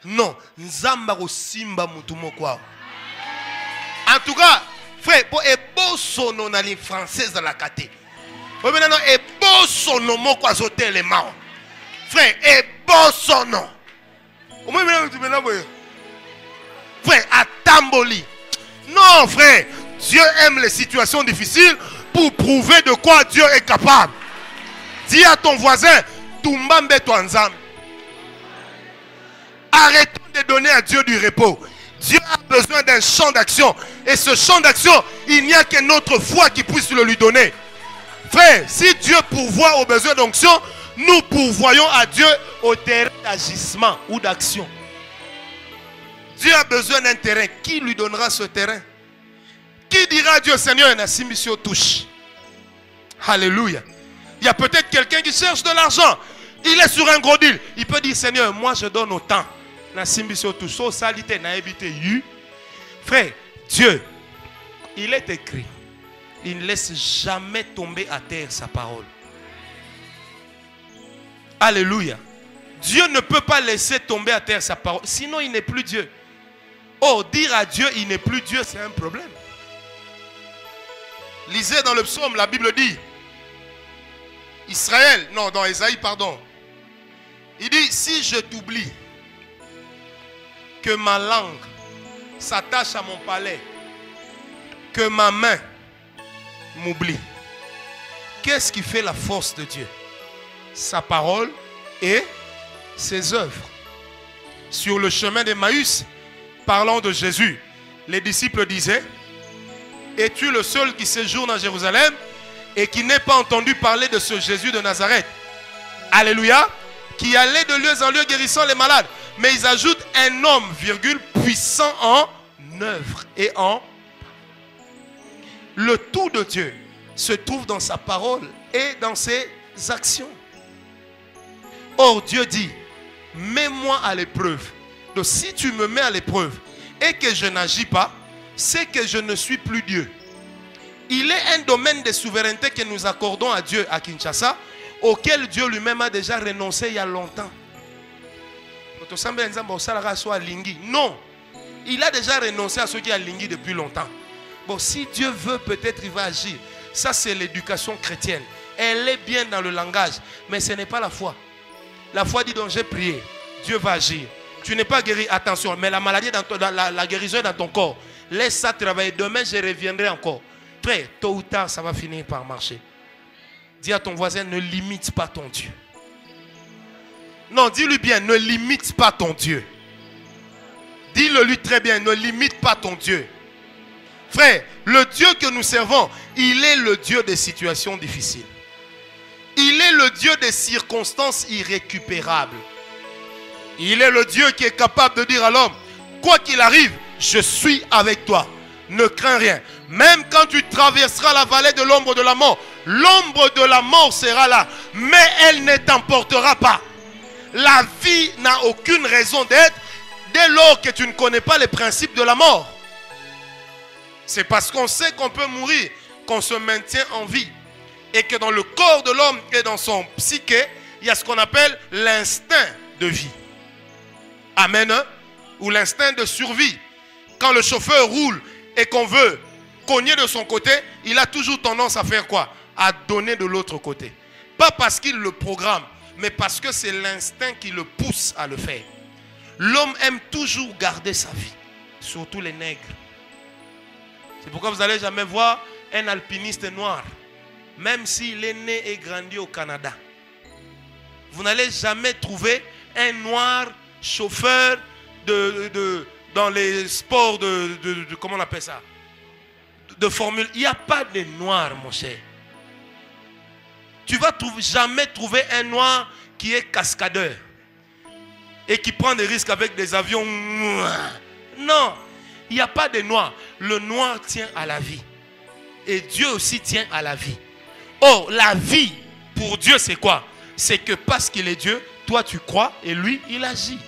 Non, Nzamba Simba Mutumokwa. En tout cas, frère, pour un beau son dans la langue française de la kate. Oui, mais non, un beau son nom moko azote les mains. Frère, un beau son nom. Frère, à Tamboli. Non, frère, Dieu aime les situations difficiles pour prouver de quoi Dieu est capable. Dis à ton voisin, Tumbambe Toanzam. Arrêtons de donner à Dieu du repos. Dieu a besoin d'un champ d'action. Et ce champ d'action, il n'y a que notre foi qui puisse le lui donner. Frère, si Dieu pourvoit aux besoins d'onction, nous pourvoyons à Dieu au terrain d'agissement ou d'action. Dieu a besoin d'un terrain. Qui lui donnera ce terrain? Qui dira à Dieu, Seigneur, Nassimisio touche? Alléluia. Il y a peut-être quelqu'un qui cherche de l'argent. Il est sur un gros deal. Il peut dire, Seigneur, moi je donne autant. Frère, Dieu, il est écrit, il ne laisse jamais tomber à terre sa parole. Alléluia. Dieu ne peut pas laisser tomber à terre sa parole, sinon il n'est plus Dieu. Oh, dire à Dieu il n'est plus Dieu, c'est un problème. Lisez dans le psaume, la Bible dit, Israël, non, dans Ésaïe, pardon. Il dit, si je t'oublie, que ma langue s'attache à mon palais, que ma main m'oublie. Qu'est-ce qui fait la force de Dieu? Sa parole et ses œuvres. Sur le chemin d'Emmaüs, parlant de Jésus, les disciples disaient, es-tu le seul qui séjourne à Jérusalem et qui n'ait pas entendu parler de ce Jésus de Nazareth? Alléluia. Qui allait de lieu en lieu guérissant les malades. Mais ils ajoutent un homme, virgule, puissant en œuvre et en... Le tout de Dieu se trouve dans sa parole et dans ses actions. Or Dieu dit, mets-moi à l'épreuve. Donc si tu me mets à l'épreuve et que je n'agis pas, c'est que je ne suis plus Dieu. Il est un domaine de souveraineté que nous accordons à Dieu à Kinshasa, auquel Dieu lui-même a déjà renoncé il y a longtemps. Non, il a déjà renoncé à ce qui a lingui depuis longtemps. Bon, si Dieu veut, peut-être il va agir. Ça, c'est l'éducation chrétienne. Elle est bien dans le langage, mais ce n'est pas la foi. La foi dit donc j'ai prié, Dieu va agir. Tu n'es pas guéri, attention, mais la maladie, la guérison est dans ton corps. Laisse ça travailler. Demain, je reviendrai encore. Frère, tôt ou tard, ça va finir par marcher. Dis à ton voisin, ne limite pas ton Dieu. Non, dis-lui bien, ne limite pas ton Dieu. Dis-le lui très bien, ne limite pas ton Dieu. Frère, le Dieu que nous servons, il est le Dieu des situations difficiles. le Dieu des circonstances irrécupérables. Il est le Dieu qui est capable de dire à l'homme, quoi qu'il arrive, je suis avec toi. Ne crains rien. Même quand tu traverseras la vallée de l'ombre de la mort sera là, mais elle ne t'emportera pas. La vie n'a aucune raison d'être dès lors que tu ne connais pas les principes de la mort. C'est parce qu'on sait qu'on peut mourir qu'on se maintient en vie. Et que dans le corps de l'homme et dans son psyché, il y a ce qu'on appelle l'instinct de vie. Amen. Ou l'instinct de survie. Quand le chauffeur roule et qu'on veut cogner de son côté, il a toujours tendance à faire quoi? À donner de l'autre côté. Pas parce qu'il le programme, mais parce que c'est l'instinct qui le pousse à le faire. L'homme aime toujours garder sa vie, surtout les nègres. C'est pourquoi vous n'allez jamais voir un alpiniste noir, même s'il est né et grandi au Canada. Vous n'allez jamais trouver un noir chauffeur dans les sports comment on appelle ça? De formule. Il n'y a pas de noir, mon cher. Tu vas jamais trouver un noir qui est cascadeur et qui prend des risques avec des avions. Non, il n'y a pas de noir. Le noir tient à la vie. Et Dieu aussi tient à la vie. Or, la vie, pour Dieu, c'est quoi? C'est que parce qu'il est Dieu, toi tu crois et lui, il agit.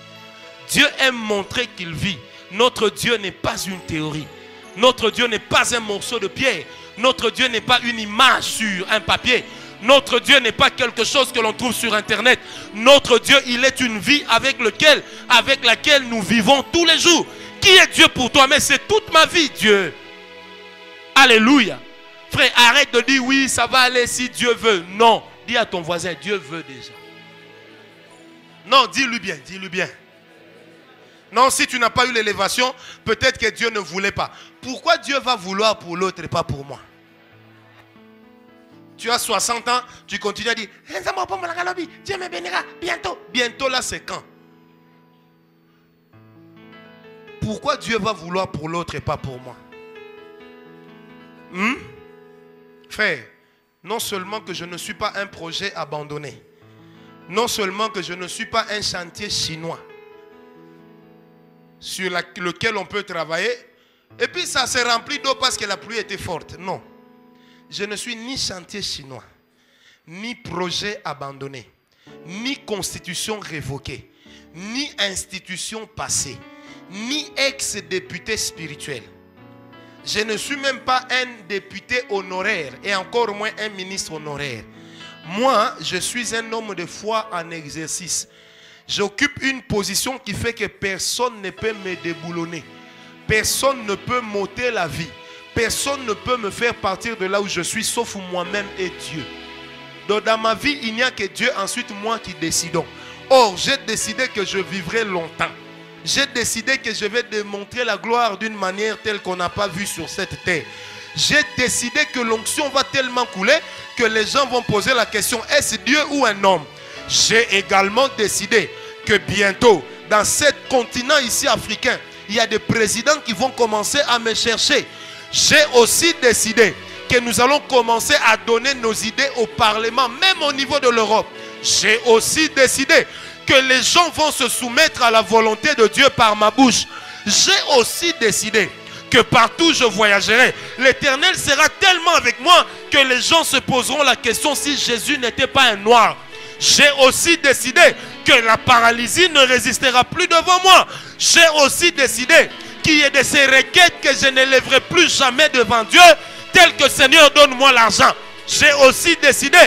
Dieu aime montrer qu'il vit. Notre Dieu n'est pas une théorie. Notre Dieu n'est pas un morceau de pierre. Notre Dieu n'est pas une image sur un papier. Notre Dieu n'est pas quelque chose que l'on trouve sur Internet. Notre Dieu, il est une vie avec laquelle nous vivons tous les jours. Qui est Dieu pour toi? Mais c'est toute ma vie, Dieu. Alléluia. Frère, arrête de dire oui, ça va aller si Dieu veut. Non, dis à ton voisin, Dieu veut déjà. Non, dis-lui bien, dis-lui bien. Non, si tu n'as pas eu l'élévation, peut-être que Dieu ne voulait pas. Pourquoi Dieu va vouloir pour l'autre et pas pour moi? Tu as 60 ans, tu continues à dire Dieu me bénira bientôt. Bientôt là, c'est quand? Pourquoi Dieu va vouloir pour l'autre et pas pour moi? Frère, non seulement que je ne suis pas un projet abandonné, non seulement que je ne suis pas un chantier chinois sur lequel on peut travailler, et puis ça s'est rempli d'eau parce que la pluie était forte. Non. Je ne suis ni chantier chinois, ni projet abandonné, ni constitution révoquée, ni institution passée, ni ex-député spirituel. Je ne suis même pas un député honoraire et encore moins un ministre honoraire. Moi, je suis un homme de foi en exercice. J'occupe une position qui fait que personne ne peut me déboulonner. Personne ne peut m'ôter la vie. Personne ne peut me faire partir de là où je suis, sauf moi-même et Dieu. Donc dans ma vie, il n'y a que Dieu, ensuite moi qui décidons. Or, j'ai décidé que je vivrai longtemps. J'ai décidé que je vais démontrer la gloire d'une manière telle qu'on n'a pas vu sur cette terre. J'ai décidé que l'onction va tellement couler que les gens vont poser la question, est-ce Dieu ou un homme? J'ai également décidé que bientôt, dans ce continent ici africain, il y a des présidents qui vont commencer à me chercher. J'ai aussi décidé que nous allons commencer à donner nos idées au Parlement, même au niveau de l'Europe. J'ai aussi décidé que les gens vont se soumettre à la volonté de Dieu par ma bouche. J'ai aussi décidé que partout où je voyagerai, l'Éternel sera tellement avec moi que les gens se poseront la question si Jésus n'était pas un noir. J'ai aussi décidé que la paralysie ne résistera plus devant moi. J'ai aussi décidé qu'il y ait de ces requêtes que je ne lèverai plus jamais devant Dieu, tel que Seigneur donne-moi l'argent. J'ai aussi décidé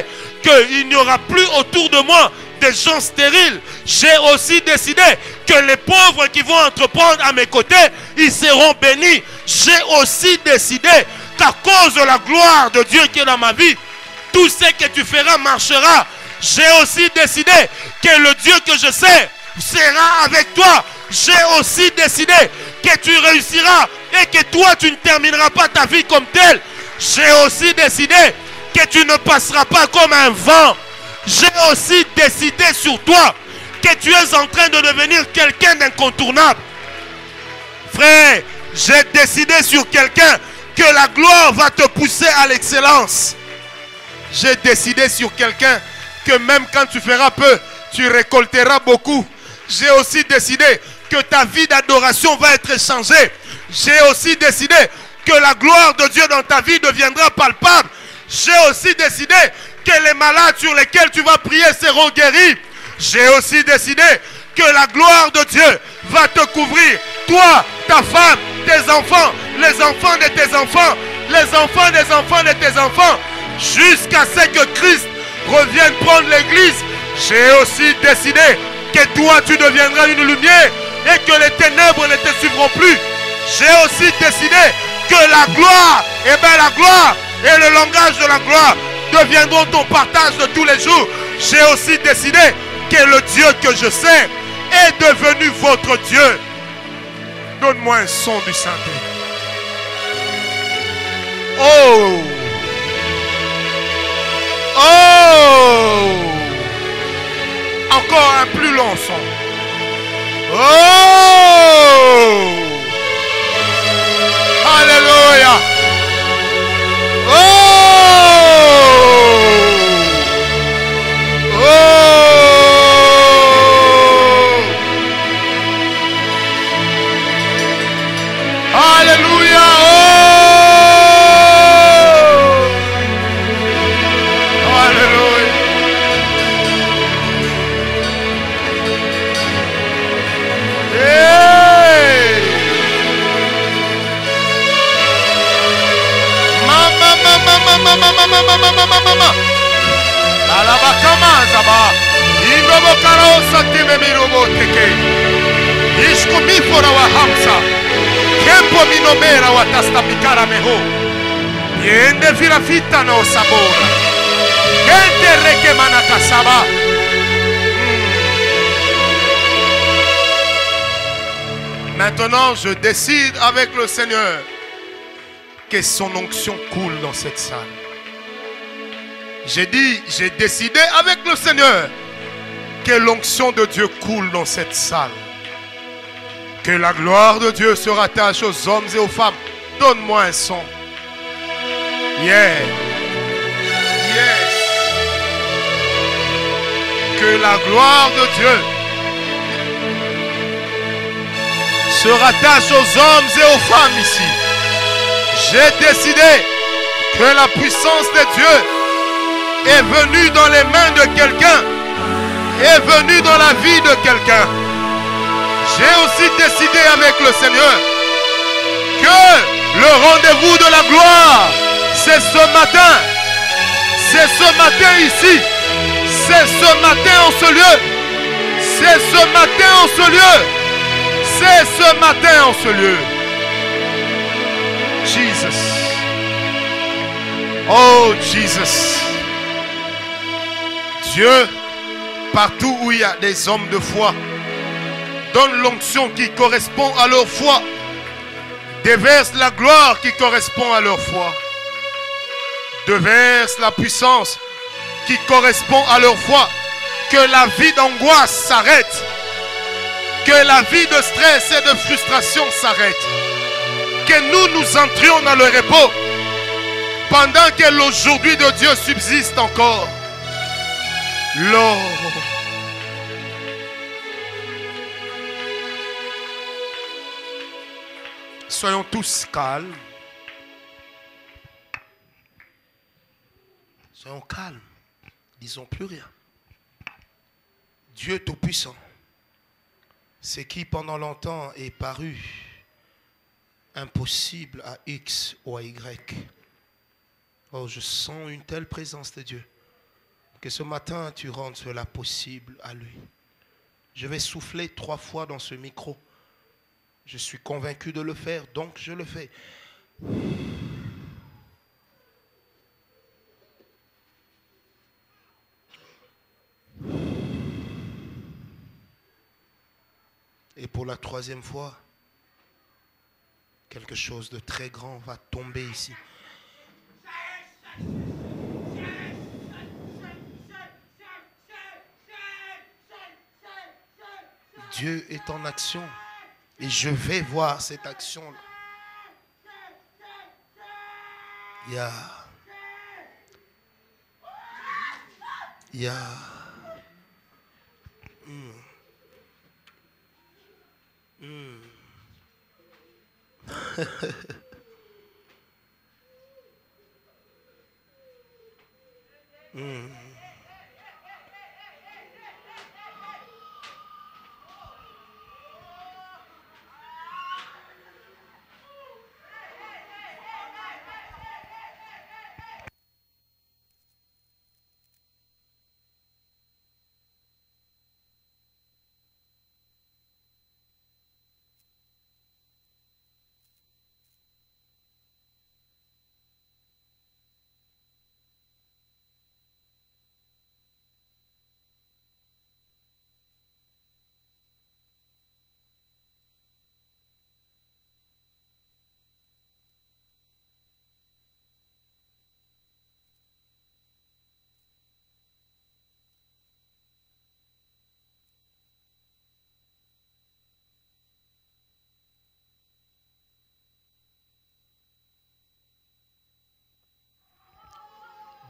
qu'il n'y aura plus autour de moi des gens stériles. J'ai aussi décidé que les pauvres qui vont entreprendre à mes côtés, ils seront bénis. J'ai aussi décidé qu'à cause de la gloire de Dieu qui est dans ma vie, tout ce que tu feras marchera. J'ai aussi décidé que le Dieu que je sers sera avec toi. J'ai aussi décidé que tu réussiras et que toi tu ne termineras pas ta vie comme tel. J'ai aussi décidé que tu ne passeras pas comme un vent. J'ai aussi décidé sur toi que tu es en train de devenir quelqu'un d'incontournable. Frère, j'ai décidé sur quelqu'un que la gloire va te pousser à l'excellence. J'ai décidé sur quelqu'un que même quand tu feras peu, tu récolteras beaucoup. J'ai aussi décidé que ta vie d'adoration va être changée. J'ai aussi décidé que la gloire de Dieu dans ta vie deviendra palpable. J'ai aussi décidé que les malades sur lesquels tu vas prier seront guéris. J'ai aussi décidé que la gloire de Dieu va te couvrir. Toi, ta femme, tes enfants, les enfants de tes enfants, les enfants des enfants de tes enfants, jusqu'à ce que Christ revienne prendre l'église. J'ai aussi décidé que toi, tu deviendras une lumière et que les ténèbres ne te suivront plus. J'ai aussi décidé que la gloire, la gloire et le langage de la gloire deviendront ton partage de tous les jours. J'ai aussi décidé que le Dieu que je sais est devenu votre Dieu. Donne-moi un son du Saint-Esprit. Oh! Oh! Encore un plus long son. Oh! Alléluia! Oh! Oh! Alléluia! Oh! Alléluia! Hey! Mama! Alabakama zaba. Indobo karaosa time mirobo teke. Ishko mifora wa hamsa. Kempo minomera wa tasta mikara meho. Yende virafita no sabora. Kente reke manakasaba. Maintenant, je décide avec le Seigneur que son onction coule dans cette salle. J'ai décidé avec le Seigneur que l'onction de Dieu coule dans cette salle. Que la gloire de Dieu se rattache aux hommes et aux femmes. Donne-moi un son. Yeah. Yes. Que la gloire de Dieu se rattache aux hommes et aux femmes ici. J'ai décidé que la puissance de Dieu est venue dans les mains de quelqu'un, est venue dans la vie de quelqu'un. J'ai aussi décidé avec le Seigneur que le rendez-vous de la gloire, c'est ce matin. C'est ce matin ici. C'est ce matin en ce lieu. C'est ce matin en ce lieu. C'est ce matin en ce lieu. Jesus. Oh Jesus. Dieu, partout où il y a des hommes de foi, donne l'onction qui correspond à leur foi. Déverse la gloire qui correspond à leur foi. Déverse la puissance qui correspond à leur foi. Que la vie d'angoisse s'arrête. Que la vie de stress et de frustration s'arrête. Que nous entrions dans le repos pendant que l'aujourd'hui de Dieu subsiste encore. Lord. Soyons tous calmes. Soyons calmes. Disons plus rien. Dieu Tout-Puissant, ce qui pendant longtemps est paru impossible à X ou à Y. Oh, je sens une telle présence de Dieu que ce matin tu rendes cela possible à lui. Je vais souffler 3 fois dans ce micro. Je suis convaincu de le faire, donc je le fais. Et pour la 3e fois, quelque chose de très grand va tomber ici. Dieu est en action et je vais voir cette action-là. Il y a...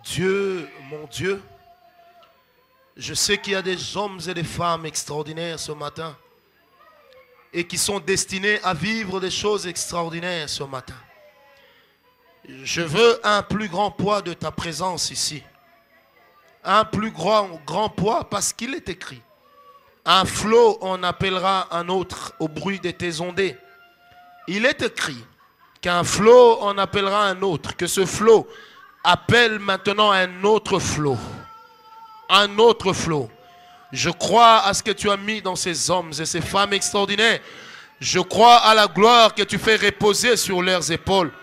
Dieu, mon Dieu, je sais qu'il y a des hommes et des femmes extraordinaires ce matin et qui sont destinés à vivre des choses extraordinaires ce matin. Je veux un plus grand poids de ta présence ici. Un plus grand poids parce qu'il est écrit. Un flot en appellera un autre au bruit de tes ondées. Il est écrit qu'un flot en appellera un autre, que ce flot appelle maintenant un autre flot. Un autre flot. Je crois à ce que tu as mis dans ces hommes et ces femmes extraordinaires. Je crois à la gloire que tu fais reposer sur leurs épaules.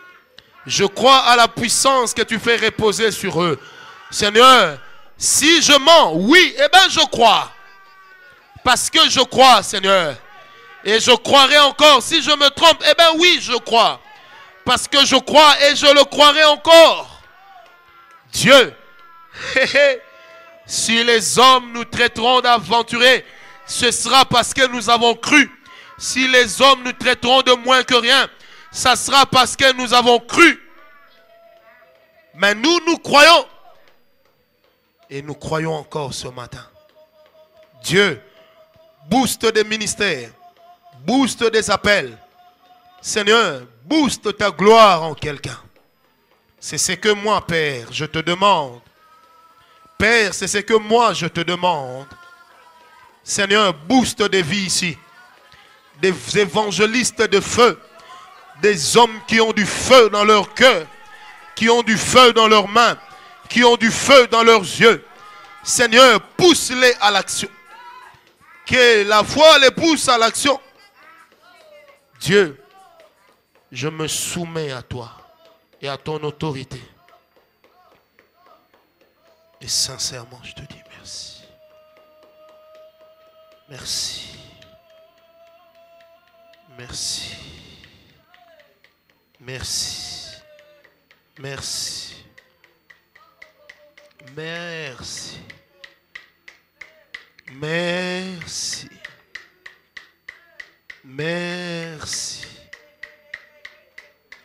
Je crois à la puissance que tu fais reposer sur eux. Seigneur, si je mens, oui, eh bien je crois. Parce que je crois, Seigneur. Et je croirai encore. Si je me trompe, eh bien oui, je crois. Parce que je crois et je le croirai encore. Dieu, si les hommes nous traiteront d'aventurés, ce sera parce que nous avons cru. Si les hommes nous traiteront de moins que rien, ça sera parce que nous avons cru. Mais nous, nous croyons. Et nous croyons encore ce matin. Dieu, booste des ministères, booste des appels. Seigneur, booste ta gloire en quelqu'un. C'est ce que moi, Père, je te demande. Père, c'est ce que moi, je te demande. Seigneur, booste des vies ici. Des évangélistes de feu. Des hommes qui ont du feu dans leur cœur. Qui ont du feu dans leurs mains. Qui ont du feu dans leurs yeux. Seigneur, pousse-les à l'action. Que la foi les pousse à l'action. Dieu, je me soumets à toi et à ton autorité. Et sincèrement, je te dis merci. Merci. Merci. Merci. Merci. Merci. Merci. Merci.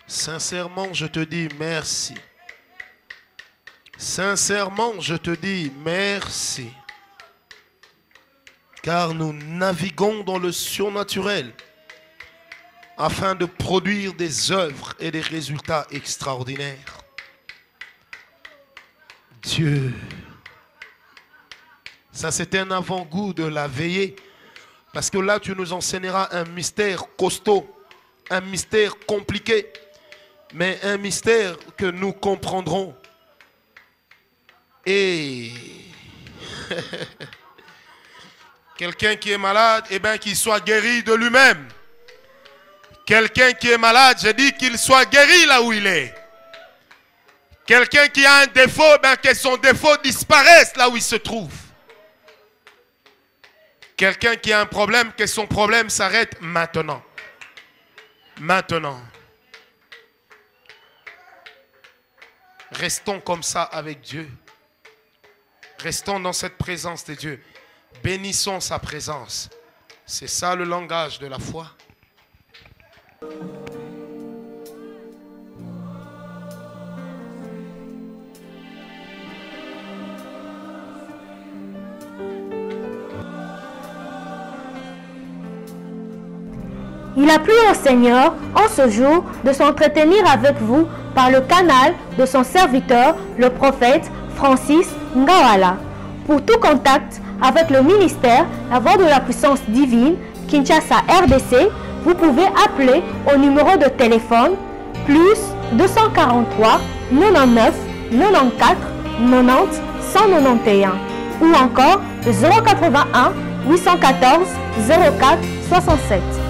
Sincèrement, je te dis merci. Sincèrement, je te dis merci. Car nous naviguons dans le surnaturel afin de produire des œuvres et des résultats extraordinaires. Dieu, ça c'est un avant-goût de la veillée. Parce que là, tu nous enseigneras un mystère costaud, un mystère compliqué, mais un mystère que nous comprendrons. Et quelqu'un qui est malade, eh bien qu'il soit guéri de lui-même. Quelqu'un qui est malade, j'ai dit qu'il soit guéri là où il est. Quelqu'un qui a un défaut, eh bien que son défaut disparaisse là où il se trouve. Quelqu'un qui a un problème, que son problème s'arrête maintenant. Maintenant. Restons comme ça avec Dieu. Restons dans cette présence de Dieu. Bénissons sa présence. C'est ça le langage de la foi. Il a plu au Seigneur en ce jour de s'entretenir avec vous par le canal de son serviteur, le prophète Francis Ngawala. Pour tout contact avec le ministère La Voix de la Puissance Divine, Kinshasa RDC, vous pouvez appeler au numéro de téléphone plus 243 99 94 90 191 ou encore 081 814 04 67.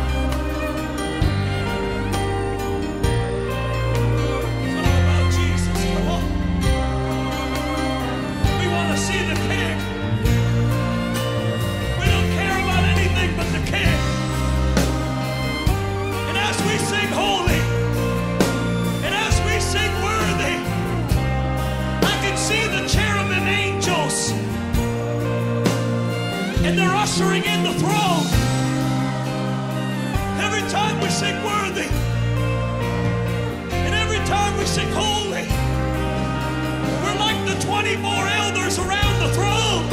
And they're ushering in the throne. Every time we sing worthy, and every time we sing holy, we're like the 24 elders around the throne.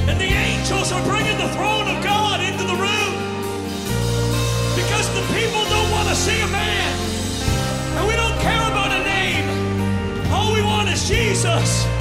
And the angels are bringing the throne of God into the room. Because the people don't want to see a man. And we don't care about a name. All we want is Jesus.